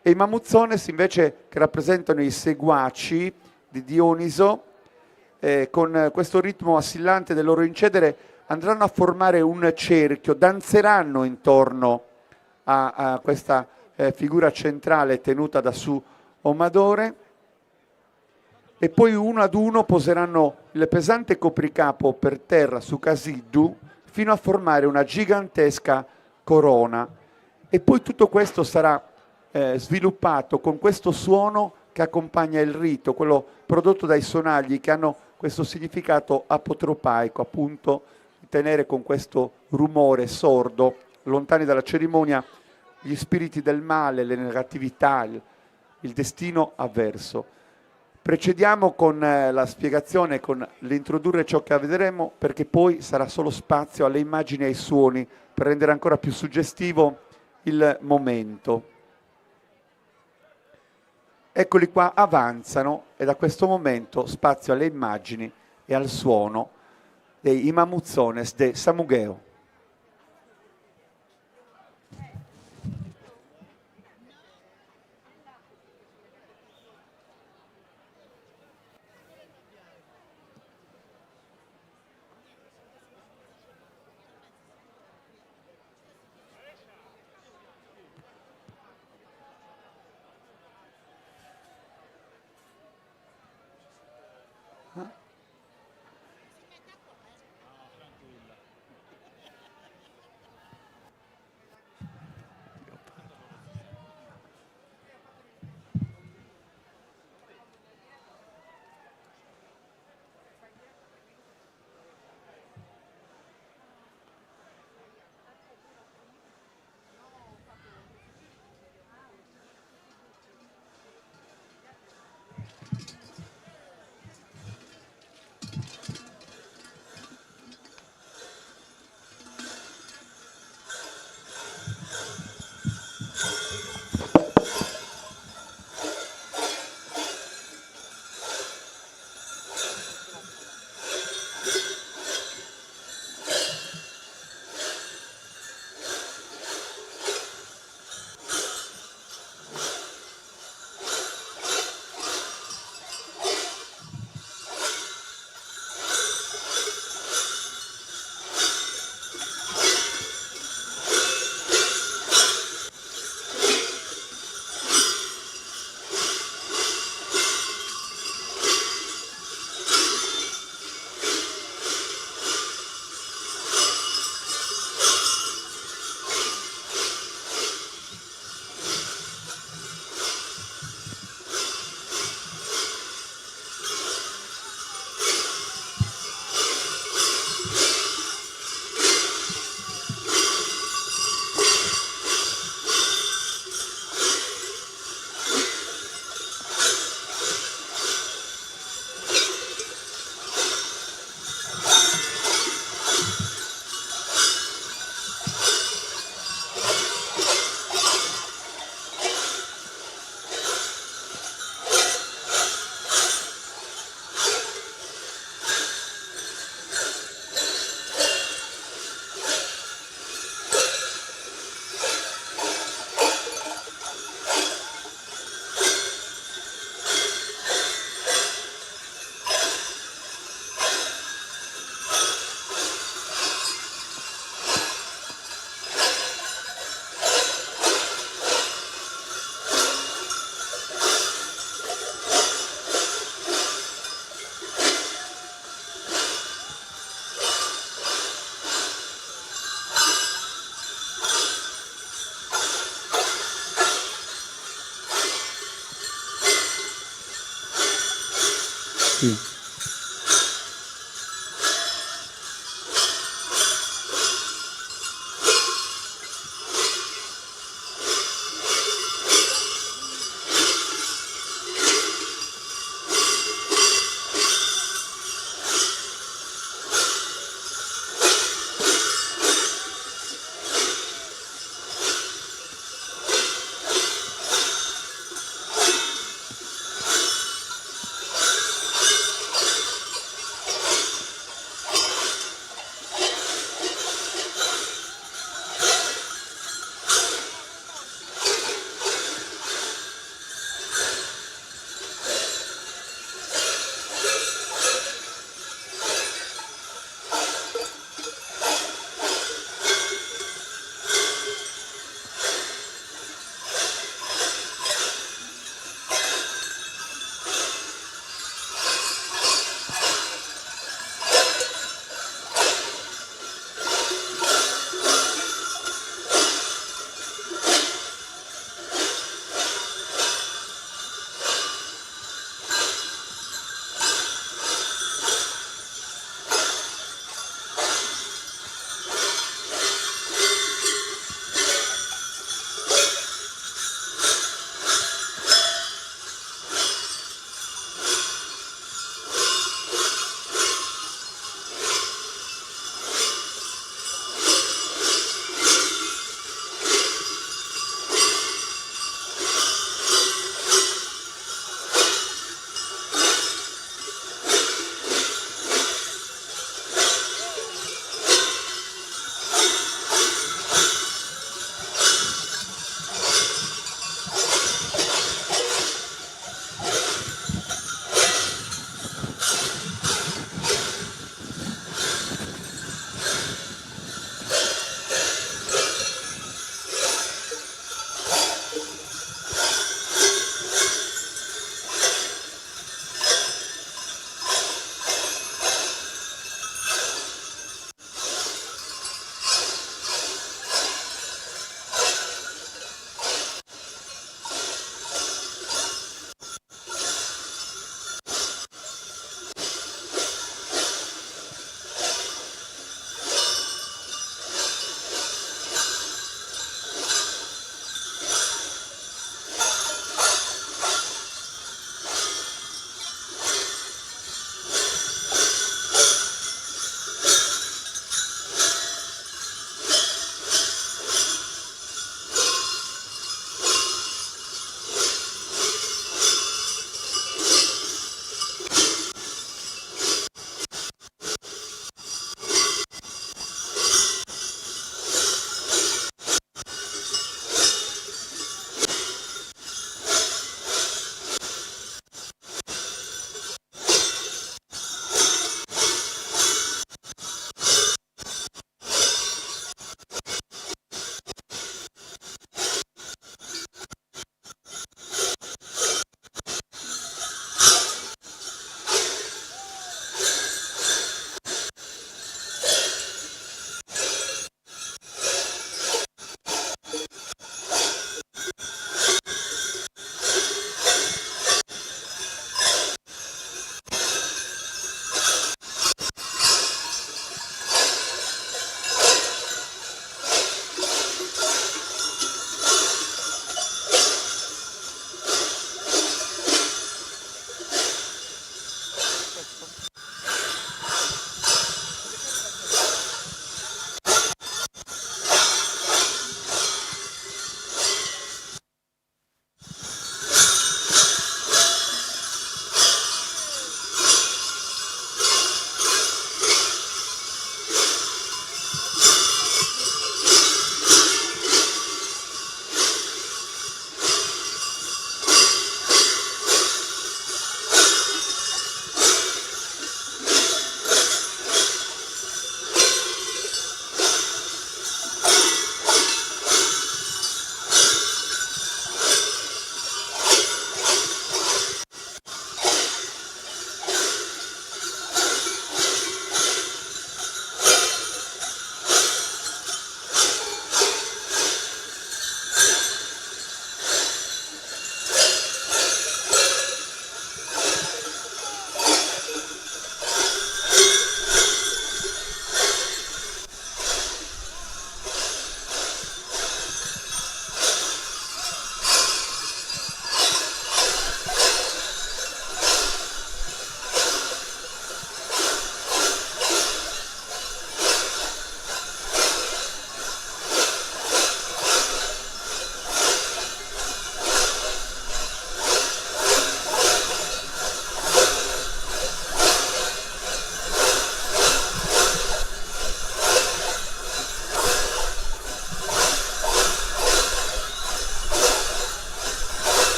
E i Mamuzzones invece, che rappresentano i seguaci di Dioniso, con questo ritmo assillante del loro incedere, andranno a formare un cerchio, danzeranno intorno a questa figura centrale tenuta da su Amadore, e poi uno ad uno poseranno il pesante copricapo per terra su Casiddu fino a formare una gigantesca corona. E poi tutto questo sarà sviluppato con questo suono che accompagna il rito, quello prodotto dai sonagli, che hanno questo significato apotropaico, appunto tenere con questo rumore sordo, lontani dalla cerimonia, gli spiriti del male, le negatività, il destino avverso. Precediamo con la spiegazione, con l'introdurre ciò che vedremo, perché poi sarà solo spazio alle immagini e ai suoni per rendere ancora più suggestivo il momento. Eccoli qua, avanzano, e da questo momento spazio alle immagini e al suono dei Mamuzzones de Samugheo. Sì.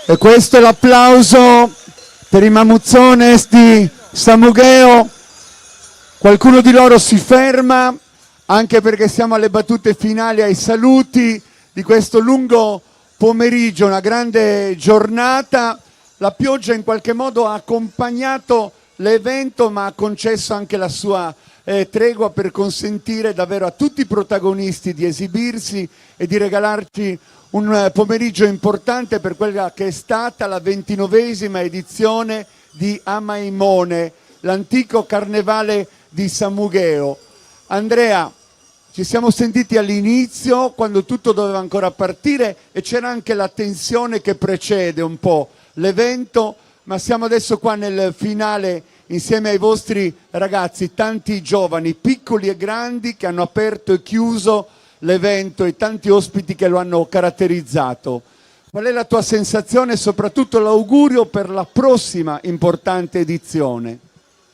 E questo è l'applauso per i Mamuzzones di Samugheo. Qualcuno di loro si ferma, anche perché siamo alle battute finali, ai saluti di questo lungo pomeriggio, una grande giornata. La pioggia in qualche modo ha accompagnato l'evento, ma ha concesso anche la sua tregua per consentire davvero a tutti i protagonisti di esibirsi e di regalarci un pomeriggio importante per quella che è stata la 29esima edizione di Amaimone, l'antico carnevale di Samugheo. Andrea, ci siamo sentiti all'inizio quando tutto doveva ancora partire e c'era anche la tensione che precede un po' l'evento, ma siamo adesso qua nel finale insieme ai vostri ragazzi, tanti giovani, piccoli e grandi, che hanno aperto e chiuso l'evento e tanti ospiti che lo hanno caratterizzato. Qual è la tua sensazione e soprattutto l'augurio per la prossima importante edizione?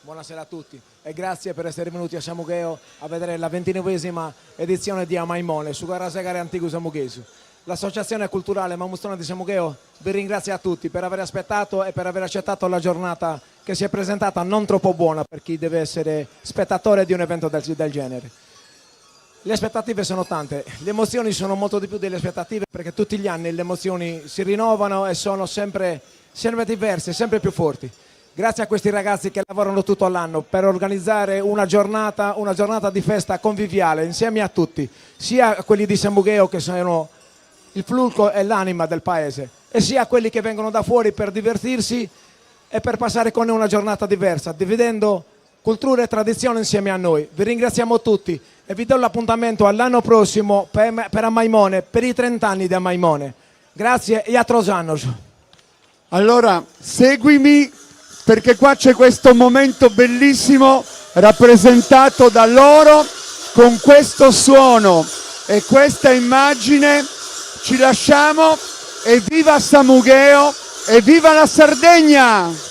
Buonasera a tutti e grazie per essere venuti a Samugheo a vedere la 29esima edizione di Amaimone su Garasegare Antico Samughesu. L'Associazione Culturale Mamustrone di Samugheo vi ringrazia a tutti per aver aspettato e per aver accettato la giornata che si è presentata non troppo buona per chi deve essere spettatore di un evento del genere. Le aspettative sono tante, le emozioni sono molto di più delle aspettative, perché tutti gli anni le emozioni si rinnovano e sono sempre diverse, sempre più forti. Grazie a questi ragazzi che lavorano tutto l'anno per organizzare una giornata di festa conviviale insieme a tutti, sia a quelli di Samugheo che sono il fulcro e l'anima del paese, e sia a quelli che vengono da fuori per divertirsi e per passare con una giornata diversa, dividendo cultura e tradizione insieme a noi. Vi ringraziamo tutti e vi do l'appuntamento all'anno prossimo per Amaimone, per i 30 anni di Amaimone. Grazie e a Trosanos. Allora, seguimi, perché qua c'è questo momento bellissimo rappresentato da loro con questo suono e questa immagine. Ci lasciamo e viva Samugheo e viva la Sardegna!